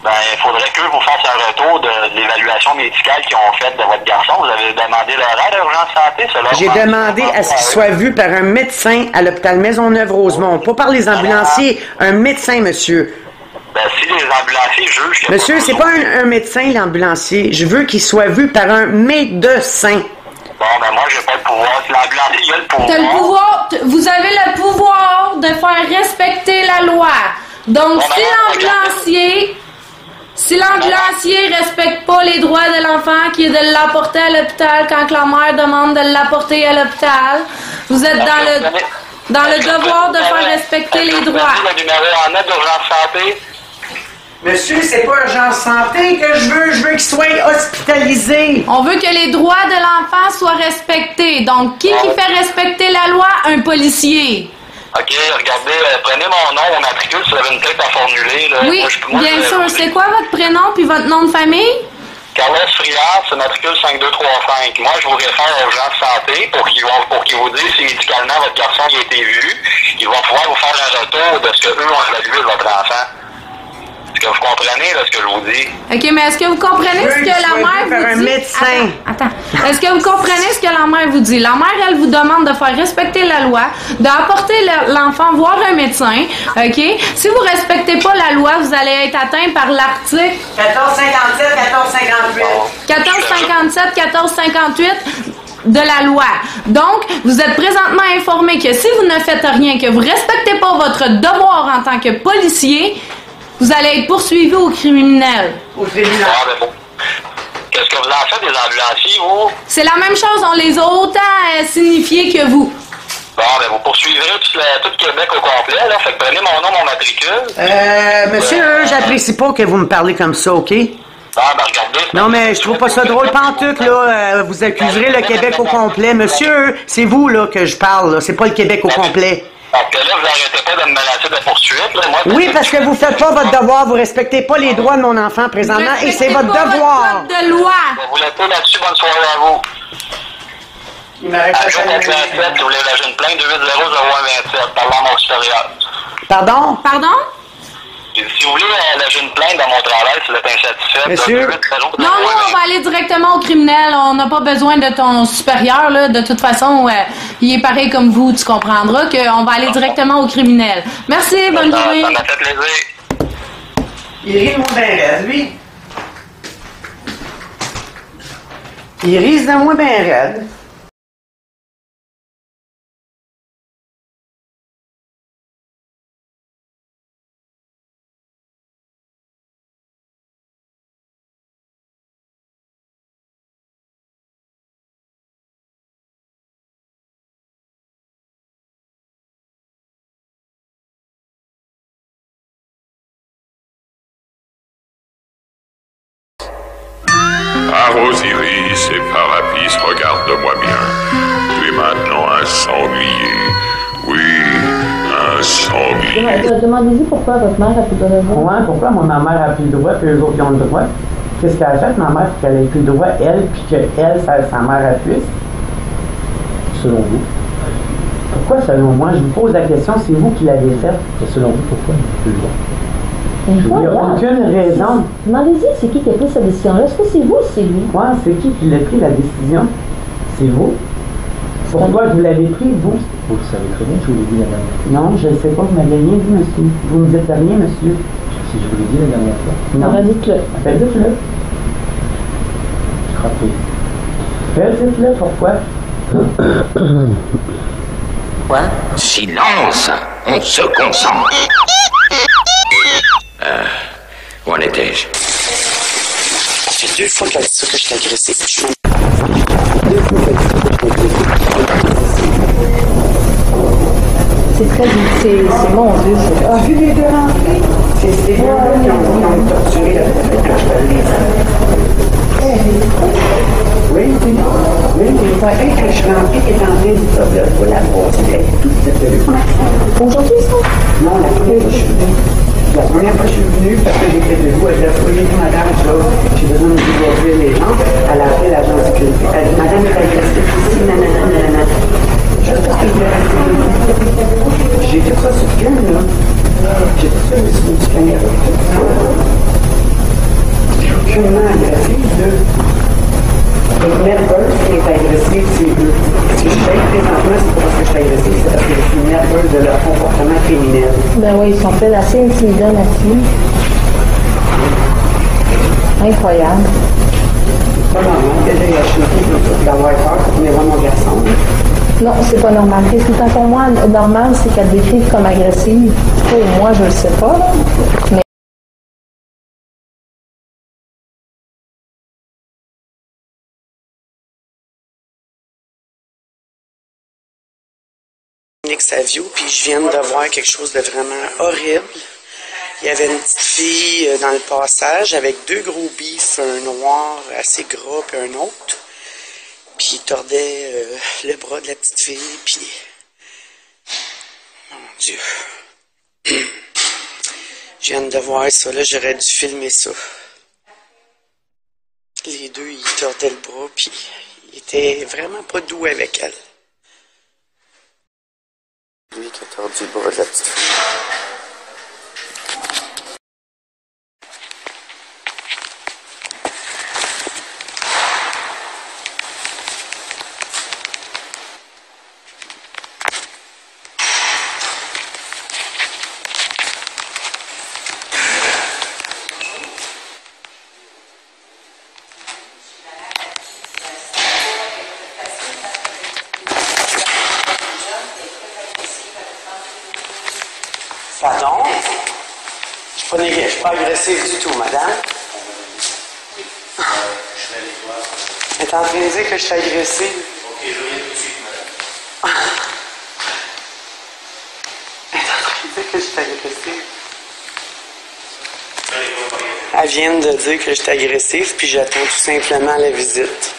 Speaker 12: Ben, il faudrait que vous fassiez un retour de l'évaluation médicale qu'ils ont faite de votre garçon. Vous avez demandé l'horaire d'urgence santé, cela?
Speaker 6: J'ai demandé à ce qu'il soit vu par un médecin à l'hôpital Maisonneuve-Rosemont. Pas par les ambulanciers, un médecin, monsieur.
Speaker 12: Ben, si les ambulanciers jugent que...
Speaker 6: Monsieur, c'est pas un médecin, l'ambulancier. Je veux qu'il soit vu par un médecin.
Speaker 12: Bon, ben moi, j'ai pas le pouvoir. Si l'ambulancier, il a le pouvoir.
Speaker 13: T'as le pouvoir, vous avez le pouvoir de faire respecter la loi. Donc,
Speaker 12: bon,
Speaker 13: si l'ambulancier respecte pas les droits de l'enfant qui est de l'apporter à l'hôpital quand la mère demande de l'apporter à l'hôpital, vous êtes dans le devoir de faire respecter les droits.
Speaker 12: Le numéro en net d'urgence santé.
Speaker 6: Monsieur, c'est pas urgence santé que je veux qu'il soit hospitalisé.
Speaker 13: On veut que les droits de l'enfant soient respectés. Donc, qui fait respecter la loi? Un policier.
Speaker 12: OK, regardez, prenez mon nom, mon matricule, si vous avez une plainte à formuler. Là.
Speaker 13: Oui, bien sûr. C'est quoi votre prénom puis votre nom de famille?
Speaker 12: Carlos Friard, c'est matricule 5235. Moi, je vous réfère à Urgence Santé pour qu'ils vous disent si médicalement votre garçon a été vu. Ils vont pouvoir vous faire un retour de ce qu'eux ont évalué de votre enfant. Est-ce que vous comprenez là, ce que je vous dis? OK,
Speaker 13: mais est-ce que vous comprenez ce que la mère vous dit?
Speaker 6: Un médecin.
Speaker 13: Attends. Est-ce que vous comprenez ce que la mère vous dit? La mère, elle vous demande de faire respecter la loi, d'apporter l'enfant voir un médecin, OK? Si vous respectez pas la loi, vous allez être atteint par l'article
Speaker 6: 1457, 1458.
Speaker 13: 1457, 1458 de la loi. Donc, vous êtes présentement informé que si vous ne faites rien, que vous respectez pas votre devoir en tant que policier, vous allez être poursuivi au criminel.
Speaker 6: Au tribunal.
Speaker 12: Qu'est-ce que vous en faites des ambulanciers, vous?
Speaker 13: C'est la même chose, on les a autant signifiés que vous.
Speaker 12: Bon, ben vous poursuivrez tout Québec au complet, là. Fait que prenez mon nom, mon matricule.
Speaker 6: Monsieur, j'apprécie pas que vous me parlez comme ça, OK?
Speaker 12: Ah, ben regardez.
Speaker 6: Non, mais je trouve pas ça drôle pantoute, là. Vous accuserez le Québec au complet. Monsieur, c'est vous, là, que je parle, là. C'est pas le Québec au complet.
Speaker 12: Parce que là, vous n'arrêtez pas de me menacer de poursuite. Là. Moi,
Speaker 6: oui, parce que vous faites pas votre devoir, vous respectez pas les droits de mon enfant présentement, et c'est votre devoir.
Speaker 13: De loi.
Speaker 12: Vous laissez là-dessus, bonne soirée à vous.
Speaker 6: Il m'arrête pas de
Speaker 12: 27, si vous voulez lâcher une plainte, 280-0127, parlant à mon supérieur.
Speaker 6: Pardon?
Speaker 13: Pardon?
Speaker 12: Si vous voulez lâcher une plainte dans mon travail, si vous êtes insatisfait...
Speaker 6: Monsieur?
Speaker 13: Non, on va aller directement au criminel. On n'a pas besoin de ton supérieur, là. De toute façon, il est pareil comme vous. Tu comprendras qu'on va aller directement au criminel. Merci, bonne journée.
Speaker 12: Ça m'a fait plaisir.
Speaker 6: Il rit de moi bien raide, lui. Il rit de moi bien raide.
Speaker 14: Par Osiris et par Apis, regarde-moi bien. Tu es maintenant un sanglier. Oui, un sanglier.
Speaker 7: Demandez-vous pourquoi votre mère a plus de droit.
Speaker 6: Ouais, pourquoi ma mère a plus le droit et eux autres ont le droit? Qu'est-ce qu'elle a fait, ma mère, pour qu'elle ait plus le droit, elle, puis qu'elle, sa mère a plus? Selon vous. Pourquoi selon moi? Je vous pose la question, c'est vous qui l'avez faite. Selon vous, pourquoi plus le droit? Il n'y a aucune raison.
Speaker 7: Demandez-y, c'est qui a pris cette décision-là? Est-ce que c'est vous ou c'est lui?
Speaker 6: Ouais, c'est qui l'a pris la décision? C'est vous. Pourquoi vous l'avez pris, vous?
Speaker 11: Vous le savez très bien, je vous l'ai dit la dernière fois.
Speaker 6: Non, je ne sais pas, vous m'avez rien dit, monsieur. Vous ne me dites rien, monsieur.
Speaker 11: Si je vous l'ai dit la dernière fois.
Speaker 6: Non.
Speaker 7: Alors, dites-le.
Speaker 6: Dites-le.
Speaker 11: Frappez.
Speaker 6: Dites-le, pourquoi?
Speaker 15: Quoi? Silence! On se concentre. Où en étais-je?
Speaker 6: Ça fait 2 fois qu'elle dit ça que je suis agressif.
Speaker 7: C'est très difficile, c'est mon Dieu. Ah, vu les deux rentrer? C'est qui ont torturé la petite quand je t'allais. Oui, quand je suis rentrée, qui est en train de dire, faut la voir, c'était toute petite. Aujourd'hui, ça? Non, la première fois que je suis venue. La première fois que je suis venue, parce que j'étais debout, elle a dit, oui, madame, j'ai besoin de vous ouvrir les jambes. Elle a appelé l'agent de sécurité. Elle dit, madame est agressive ici, nanana. J'ai fait ça sur le là. J'ai fait ça sur le caméra. Je suis aucunement agressive, là. Les nerveuses qui est agressive, c'est eux. Si je suis présentement, c'est pas parce que je suis agressive, c'est parce que je suis nerveuse de leur comportement criminel.
Speaker 13: Ben oui, ils sont peut-être assez intimidants là-dessus. Incroyable.
Speaker 7: C'est pas normal que j'ai acheté d'avoir peur pour venir voir mon garçon.
Speaker 13: Non, c'est pas normal. Qu'est-ce qui est pour moi normal, c'est qu'elle décrive comme agressive. Pour moi, je le sais pas, là. Mais
Speaker 6: Savio, puis je viens de voir quelque chose de vraiment horrible. Il y avait une petite fille dans le passage avec 2 gros bifs, un noir assez gras puis un autre. Puis il tordait le bras de la petite fille, puis... Mon Dieu. Je viens de voir ça, là, j'aurais dû filmer ça. Les deux, ils tordaient le bras, puis il était vraiment pas doux avec elle. Lui qui a tordu le bras de la petite fille. Pardon? Je ne suis pas agressif du tout, madame. Elle est en train de dire que je suis agressive.
Speaker 16: Ok, je viens tout de suite, madame.
Speaker 6: Elle est en train de dire que je suis agressive. Elle vient de dire que je suis agressive, puis j'attends tout simplement la visite.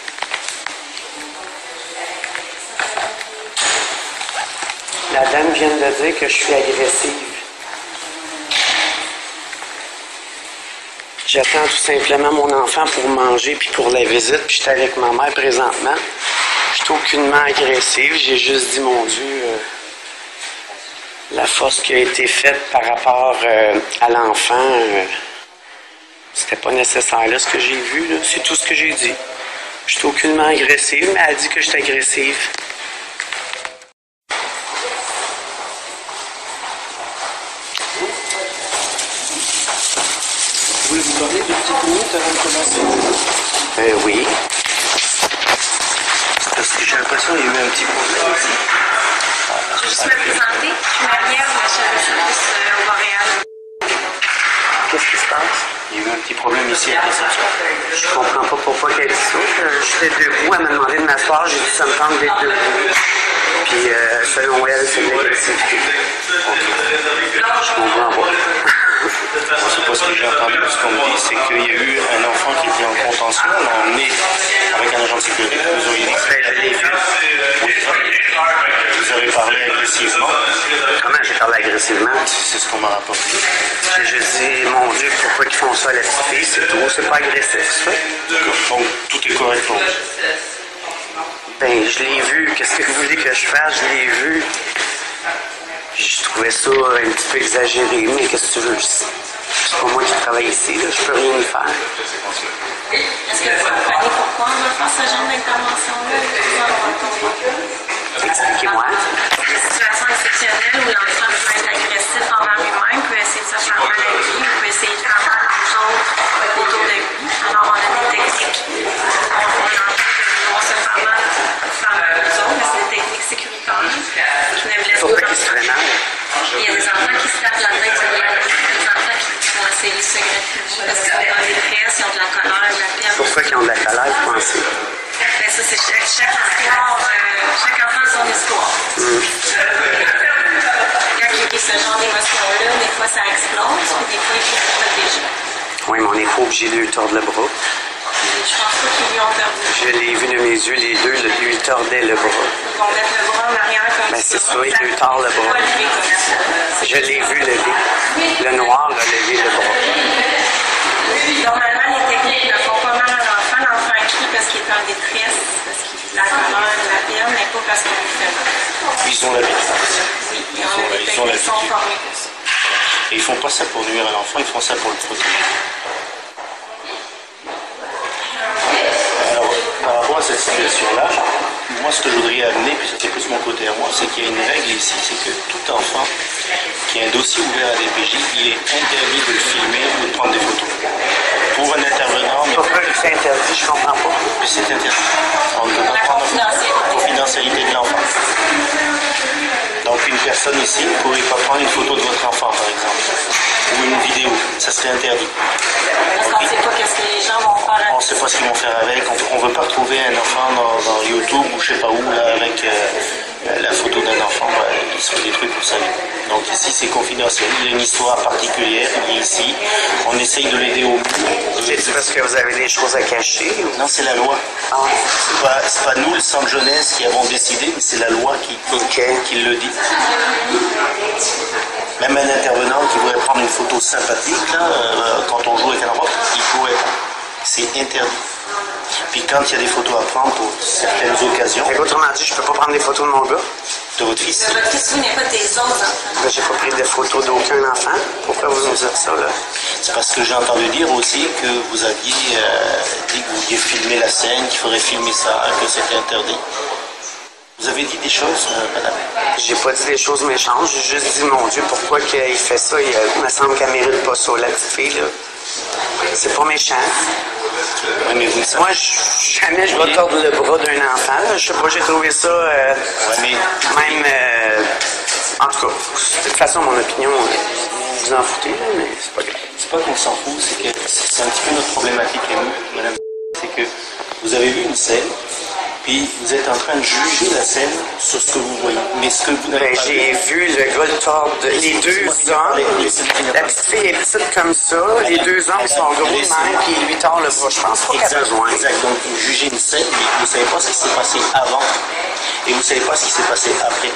Speaker 6: La dame vient de dire que je suis agressive. J'attends tout simplement mon enfant pour manger puis pour la visite, puis je suis avec ma mère présentement. Je suis aucunement agressive, j'ai juste dit, mon Dieu, la force qui a été faite par rapport à l'enfant, c'était pas nécessaire là, ce que j'ai vu, là. C'est tout ce que j'ai dit. Je suis aucunement agressive, mais elle dit que je suis agressive.
Speaker 16: Vous voulez vous parler 2 petites minutes avant de commencer?
Speaker 6: Oui.
Speaker 16: Parce que j'ai l'impression qu'il y a eu un petit problème ici.
Speaker 17: Je vais juste me présenter. Je suis Marie-Ève, la chef de service au Montréal.
Speaker 6: Qu'est-ce qui se passe?
Speaker 16: Il y a eu un petit problème ici à la réception.
Speaker 6: Je comprends pas pourquoi qu'elle dit ça. J'étais debout, elle m'a demandé de m'asseoir, j'ai dit ça me tente d'être debout. Puis selon elle, c'est de l'agressivité. Je comprends pas.
Speaker 16: C'est pas ce que j'ai entendu. Ce qu'on me dit, c'est qu'il y a eu un enfant qui était en contention. On l'a emmené avec un agent de sécurité. Vous auriez dit que c'était la début. Vous avez parlé agressivement.
Speaker 6: Comment j'ai parlé agressivement?
Speaker 16: C'est ce qu'on m'a rapporté.
Speaker 6: J'ai juste dit, mon Dieu, pourquoi ils font ça à la petite fille? C'est tout, c'est pas agressif, ça.
Speaker 16: Donc, tout est correct pour vous.
Speaker 6: Ben, je l'ai vu. Qu'est-ce que vous voulez que je fasse? Je l'ai vu. Je trouvais ça un petit peu exagéré, mais qu'est-ce que tu veux? C'est pas moi qui travaille ici, là. Je peux rien y faire.
Speaker 17: Est-ce que vous comprenez pourquoi on va faire ce genre d'intervention-là?
Speaker 6: Expliquez-moi.
Speaker 17: Des situations exceptionnelles où l'enfant peut être agressif envers lui-même, peut essayer de se faire mal à lui, peut essayer de faire mal aux autres autour de lui. Alors, on a des techniques. On se fait mal aux autres. chaque histoire, chaque enfant a son histoire. Quand il y a ce genre d'émotion-là, des fois ça explose, puis des fois il faut se protéger.
Speaker 18: Oui, mais on n'est pas obligé de lui tordre le bras.
Speaker 17: Je pense pas qu'ils lui ont perdu.
Speaker 18: Je l'ai vu de mes yeux, les deux lui tordaient le bras.
Speaker 17: Ils vont mettre le bras en arrière comme
Speaker 18: ben,
Speaker 17: ça.
Speaker 18: C'est ça, il lui tord le bras. Je l'ai vu lever. Le noir a levé le bras.
Speaker 17: Normalement, les techniques ne font pas mal à l'enfant. L'enfant crie parce qu'il est en détresse, parce qu'il vit de la colère, de la peine, mais pas parce qu'on lui fait mal.
Speaker 16: Ils ont l'habitude.
Speaker 17: Oui, et on a des techniques qui sont formées pour ça.
Speaker 16: Et ils font pas ça pour nuire à l'enfant, ils font ça pour le protéger. Alors, par rapport à cette situation-là, moi ce que je voudrais amener, puis ça c'est plus mon côté à moi, c'est qu'il y a une règle ici, c'est que tout enfant qui a un dossier ouvert à DPJ, il est interdit de le filmer ou de prendre des photos. Pour un intervenant, mais...
Speaker 18: Pourquoi c'est interdit, je comprends pas.
Speaker 16: C'est interdit. On ne peut pas prendre la confidentialité de l'enfant. Donc une personne ici ne pourrait pas prendre une photo de votre enfant, par exemple, ou une vidéo, ça serait interdit.
Speaker 17: Parce qu'on ne sait pas qu'est-ce que les gens vont faire avec.
Speaker 16: On ne sait pas ce qu'ils vont faire avec, on ne veut pas retrouver un enfant dans YouTube ou je ne sais pas où, là, avec la photo d'un enfant, il se fait des trucs, vous savez. Donc ici c'est confidentiel, il y a une histoire particulière, il est ici, on essaye de l'aider au mieux.
Speaker 18: C'est parce que vous avez des choses à cacher? Ou...
Speaker 16: Non, c'est la loi.
Speaker 18: Ah.
Speaker 16: C'est pas nous, le centre jeunesse, qui avons décidé, mais c'est la loi qui le dit. Même un intervenant qui voudrait prendre une photo sympathique, là, quand on joue avec un enfant, il pourrait pas. C'est interdit. Puis quand il y a des photos à prendre pour certaines occasions...
Speaker 18: Et autrement dit, je ne peux pas prendre des photos de mon gars?
Speaker 16: De votre fils?
Speaker 17: De votre fils, vous n'êtes pas des autres enfants.
Speaker 18: Ben, j'ai pas pris de photos d'aucun enfant. Pourquoi vous nous dites ça, là?
Speaker 16: C'est parce que j'ai entendu dire aussi que vous aviez dit que vous vouliez filmer la scène, qu'il faudrait filmer ça, que c'était interdit. Vous avez dit des choses, madame?
Speaker 18: J'ai pas dit des choses méchantes, j'ai juste dit, mon Dieu, pourquoi qu'il fait ça? Il me semble qu'elle mérite pas ça, la petite fille, là. C'est pas méchant.
Speaker 16: Oui, mais vous
Speaker 18: moi, jamais je vais tordre le bras d'un enfant. Là. Je sais pas, j'ai trouvé ça même... en tout cas, de toute façon, mon opinion, vous en foutez, là, mais c'est pas grave.
Speaker 16: C'est pas qu'on s'en fout, c'est que c'est un petit peu notre problématique à nous, madame. C'est que vous avez vu une scène, puis vous êtes en train de juger la scène sur ce que vous voyez. Mais ce que vous n'avez pas
Speaker 18: j'ai vu le gars le tordre les deux hommes. La petite fille est petite comme ça. Les deux hommes sont gros de même, puis il lui tord le bras. Je pense pas qu'elle a besoin.
Speaker 16: Exact. Donc, vous jugez une scène, mais vous ne savez pas ce qui s'est passé avant. Et vous ne savez pas ce qui s'est passé après.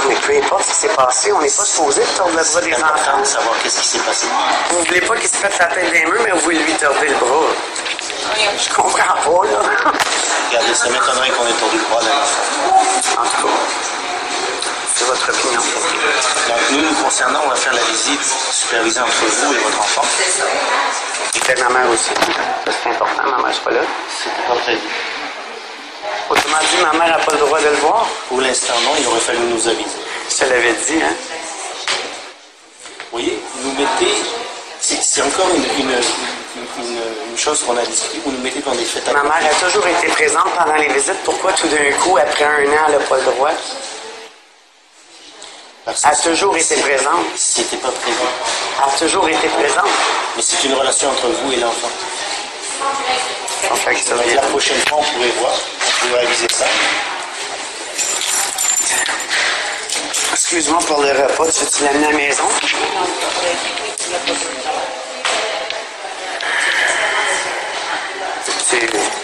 Speaker 18: Mais peu importe ce qui s'est passé, on n'est pas supposé de tordre le bras des enfants.
Speaker 16: C'est important de savoir qu'est-ce qui s'est passé.
Speaker 18: Vous ne voulez pas qu'il se fasse la tête des murs, mais vous voulez lui tordre le bras. Je comprends pas, là.
Speaker 16: Regardez, ça m'étonnerait qu'on ait tordu le bras d'un enfant.
Speaker 18: En tout cas, c'est votre opinion.
Speaker 16: Donc, nous concernant, on va faire la visite supervisée entre vous et votre enfant.
Speaker 18: Et peut-être ma mère aussi. Ça, c'est important, ma mère n'est pas là.
Speaker 16: C'était pas prévu.
Speaker 18: Autrement dit, ma mère n'a pas le droit de le voir?
Speaker 16: Pour l'instant, non, il aurait fallu nous aviser.
Speaker 18: Je te l'avais dit, hein?
Speaker 16: Vous voyez, vous mettez... C'est encore une chose qu'on a discutée, vous nous mettez dans des fêtes à...
Speaker 18: Ma mère a toujours été présente pendant les visites. Pourquoi tout d'un coup, après 1 an, elle n'a pas le droit? Elle a toujours été présente.
Speaker 16: C'était pas prévu.
Speaker 18: Elle a toujours été présente.
Speaker 16: Mais c'est une relation entre vous et l'enfant. La prochaine fois, on pourrait voir, on pourrait aviser ça.
Speaker 18: Excuse-moi pour le repas, tu l'amener à la maison?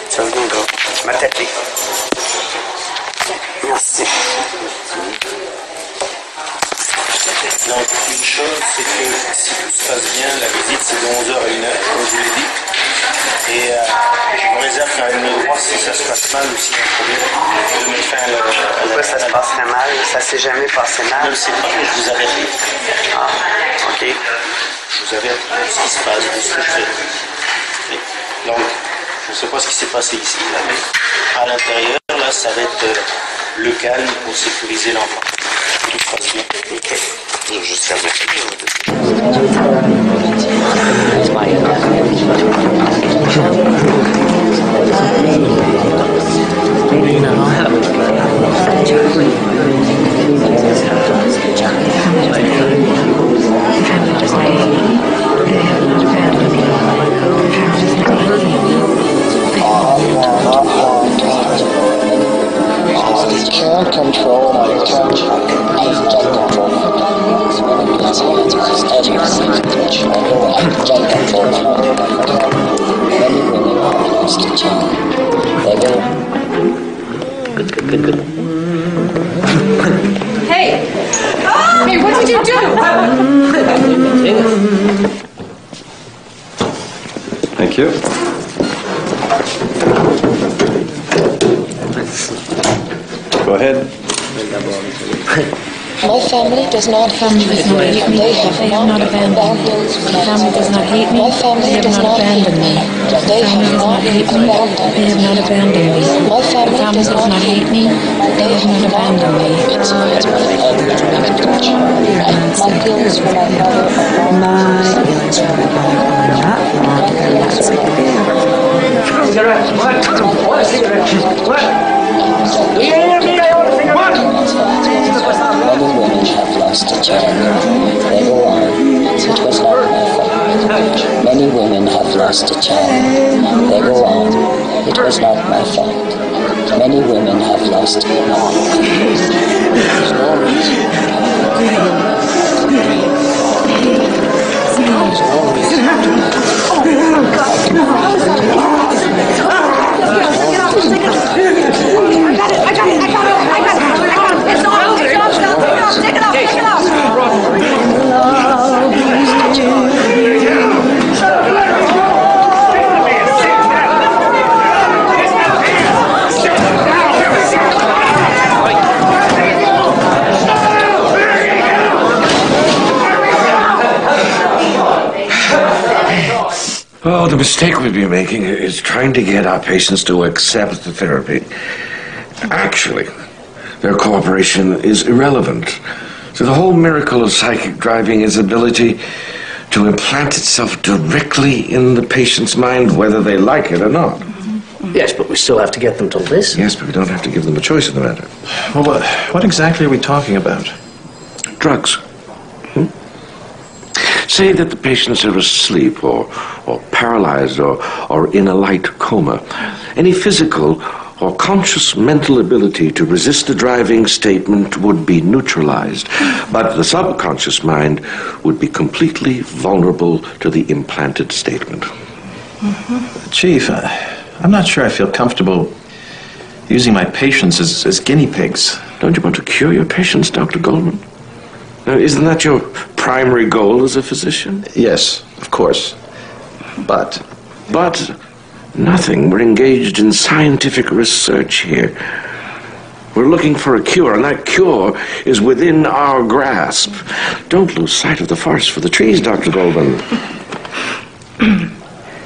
Speaker 18: Ça viendra. Ma tapée. Merci.
Speaker 16: Donc, une chose, c'est que si tout se passe bien, la visite c'est de 11h à 1h, comme je vous l'ai dit. Et je me réserve quand même le droit, si ça se passe mal ou s'il y a un problème, de mettre fin à
Speaker 18: pourquoi ça se passerait mal? Ça s'est jamais passé mal?
Speaker 16: Je ne sais pas, mais je vous avertis.
Speaker 18: Ah, ok.
Speaker 16: Je vous avertis de ce qui se passe, de ce que je fais. Donc, je ne sais pas ce qui s'est passé ici, là, mais à l'intérieur, là, ça va être le calme pour sécuriser l'enfant. Tout se passe bien. Ok. Je vais juste fermer.
Speaker 8: Mind control, touch, and gun control. Many women have lost a child. They go. Good.
Speaker 13: Hey! Hey, what did you do?
Speaker 19: Thank you. Go ahead.
Speaker 8: My family does not hate me. They have not abandoned me. My family does not hate me. My family does not abandon me. They have not abandoned me. They have not abandoned me. My family does not hate me. They have not abandoned me. My pills for my mother. My pills for my mother. What? Do you hear me? I want to sing a Many women have lost a child. They go on. It was not my fault. Many women have lost a child. They go on. It was not my fault. Many women have lost
Speaker 15: Oh, the mistake we'd be making is trying to get our patients to accept the therapy. Actually, their cooperation is irrelevant. So the whole miracle of psychic driving is ability to implant itself directly in the patient's mind, whether they like it or not.
Speaker 16: Yes, but we still have to get them to listen.
Speaker 15: Yes, but we don't have to give them a choice in the matter.
Speaker 19: Well, what exactly are we talking about?
Speaker 15: Drugs. Say that the patients are asleep or paralyzed or in a light coma. Any physical or conscious mental ability to resist the driving statement would be neutralized, but the subconscious mind would be completely vulnerable to the implanted statement.
Speaker 19: Chief, I'm not sure I feel comfortable using my patients as guinea pigs.
Speaker 15: Don't you want to cure your patients, Dr. Goldman? Now, isn't that your primary goal as a physician?
Speaker 19: Yes, of course. But
Speaker 15: nothing. We're engaged in scientific research here. We're looking for a cure, and that cure is within our grasp. Don't lose sight of the forest for the trees, Dr. Goldman.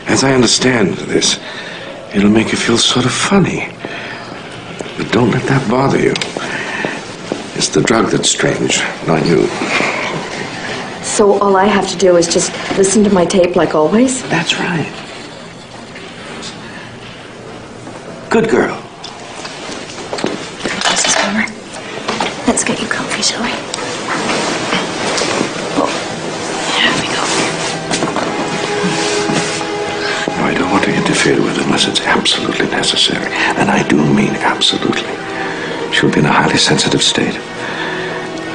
Speaker 15: As I understand this, it'll make you feel sort of funny. But don't let that bother you. It's the drug that's strange, not you.
Speaker 4: So all I have to do is just listen to my tape like always?
Speaker 15: That's right. Good girl.
Speaker 4: Mrs. Palmer, let's get you comfy, shall we? Oh, here we go.
Speaker 15: No, I don't want to interfere with it unless it's absolutely necessary. And I do mean absolutely. She'll be in a highly sensitive state.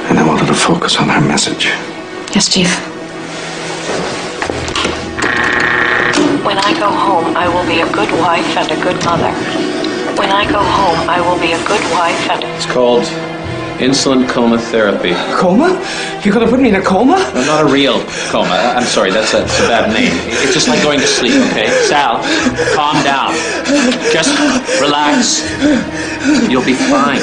Speaker 15: And I want her to focus on her message.
Speaker 4: Yes, Chief.
Speaker 20: When I go home, I will be a good wife and a good mother. When I go home, I will be a good wife and...
Speaker 16: It's called insulin coma therapy.
Speaker 18: Coma? You're gonna put me in a coma?
Speaker 16: No, not a real coma. I'm sorry, that's a bad name. It's just like going to sleep, okay? Sal, calm down. Just relax. You'll be fine.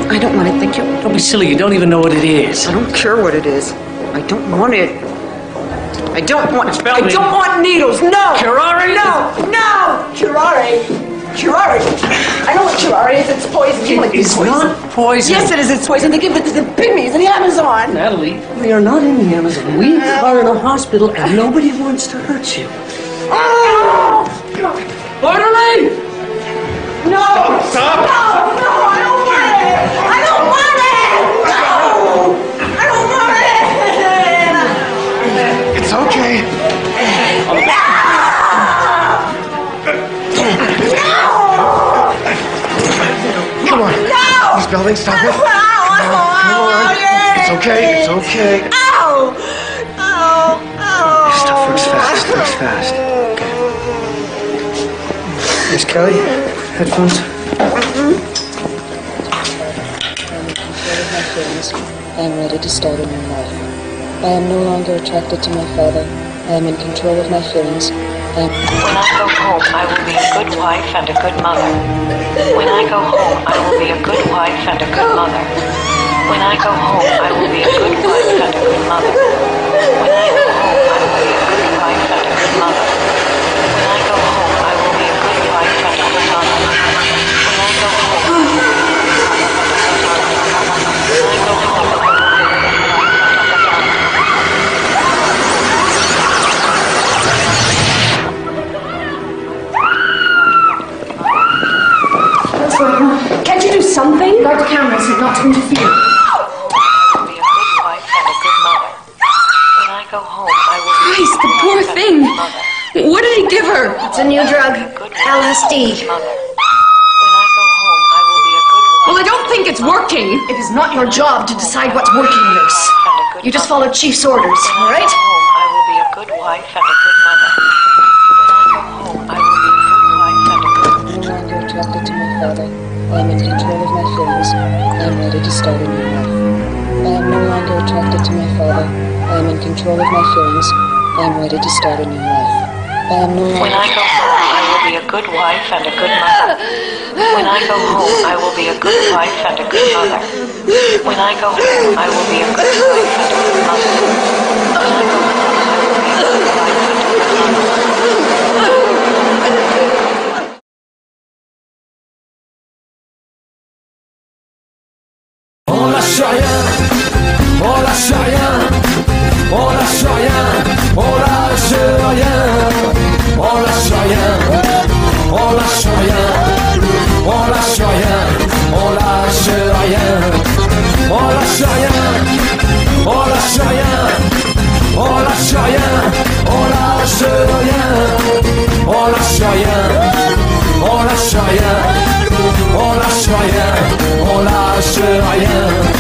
Speaker 18: I don't want it, thank you.
Speaker 16: Don't be silly, you don't even know what it is.
Speaker 18: I don't care what it is. I don't want it. I don't want needles, no!
Speaker 16: Curare?
Speaker 18: No! Curare! I know what curare is, it's poison.
Speaker 16: It's not poison.
Speaker 18: Yes, it is, it's poison. They give it to the pygmies in the Amazon.
Speaker 16: Natalie, we are not in the Amazon. We are in a hospital and nobody wants to hurt you.
Speaker 18: Oh!
Speaker 16: Orderly!
Speaker 18: No!
Speaker 19: Stop!
Speaker 18: No, I don't want it! I don't want it! No!
Speaker 21: darling, stop it. Come on. It's okay, it's okay.
Speaker 4: Ow! Ow! Ow!
Speaker 21: Stuff works fast, Okay. Miss Kelly, headphones.
Speaker 20: I am ready to start a new life. I am no longer attracted to my father. I am in control of my feelings. When I go home, I will be a good wife and a good mother. When I go home, I will be a good wife and a good mother. When I go home, I will be a good wife and a good mother. When I go home, I will be a good wife and a good mother. When I go home, I will be a good wife and a good mother. When I go home, I will be a good wife and a good mother. When I go home, I will be a good wife and a good mother.
Speaker 4: Can't you do something?
Speaker 20: Guard the cameras and not to interfere. I will be a good wife and a good mother. When I go home, I will be
Speaker 4: Christ, the poor thing. What did he give her?
Speaker 20: It's a new drug, LSD.
Speaker 4: Well, I don't think it's working. It is not your job to decide what's working, nurse. You just follow Chief's orders, all right?
Speaker 20: I will be a good wife and a good mother. When I go home, I will be a good wife and a good mother. I'm no longer attracted to my father. I am in control of my feelings. I am ready to start a new life. I am no longer attracted to my father. I am in control of my feelings. I am ready to start a new life. I am no longer... When I go home, I will be a good wife and a good mother. When I go home, I will be a good wife and a good mother. When I go home, I will be a good wife and a good mother. When I go home, I will be a good wife and a good mother.
Speaker 1: On lâche rien, on lâche rien, on lâche rien, on lâche rien, on lâche rien, on lâche rien, on lâche rien, on lâche rien, on lâche rien, on lâche rien, on lâche rien, on lâche rien, on lâche rien, on lâche rien, on lâche rien, on lâche rien.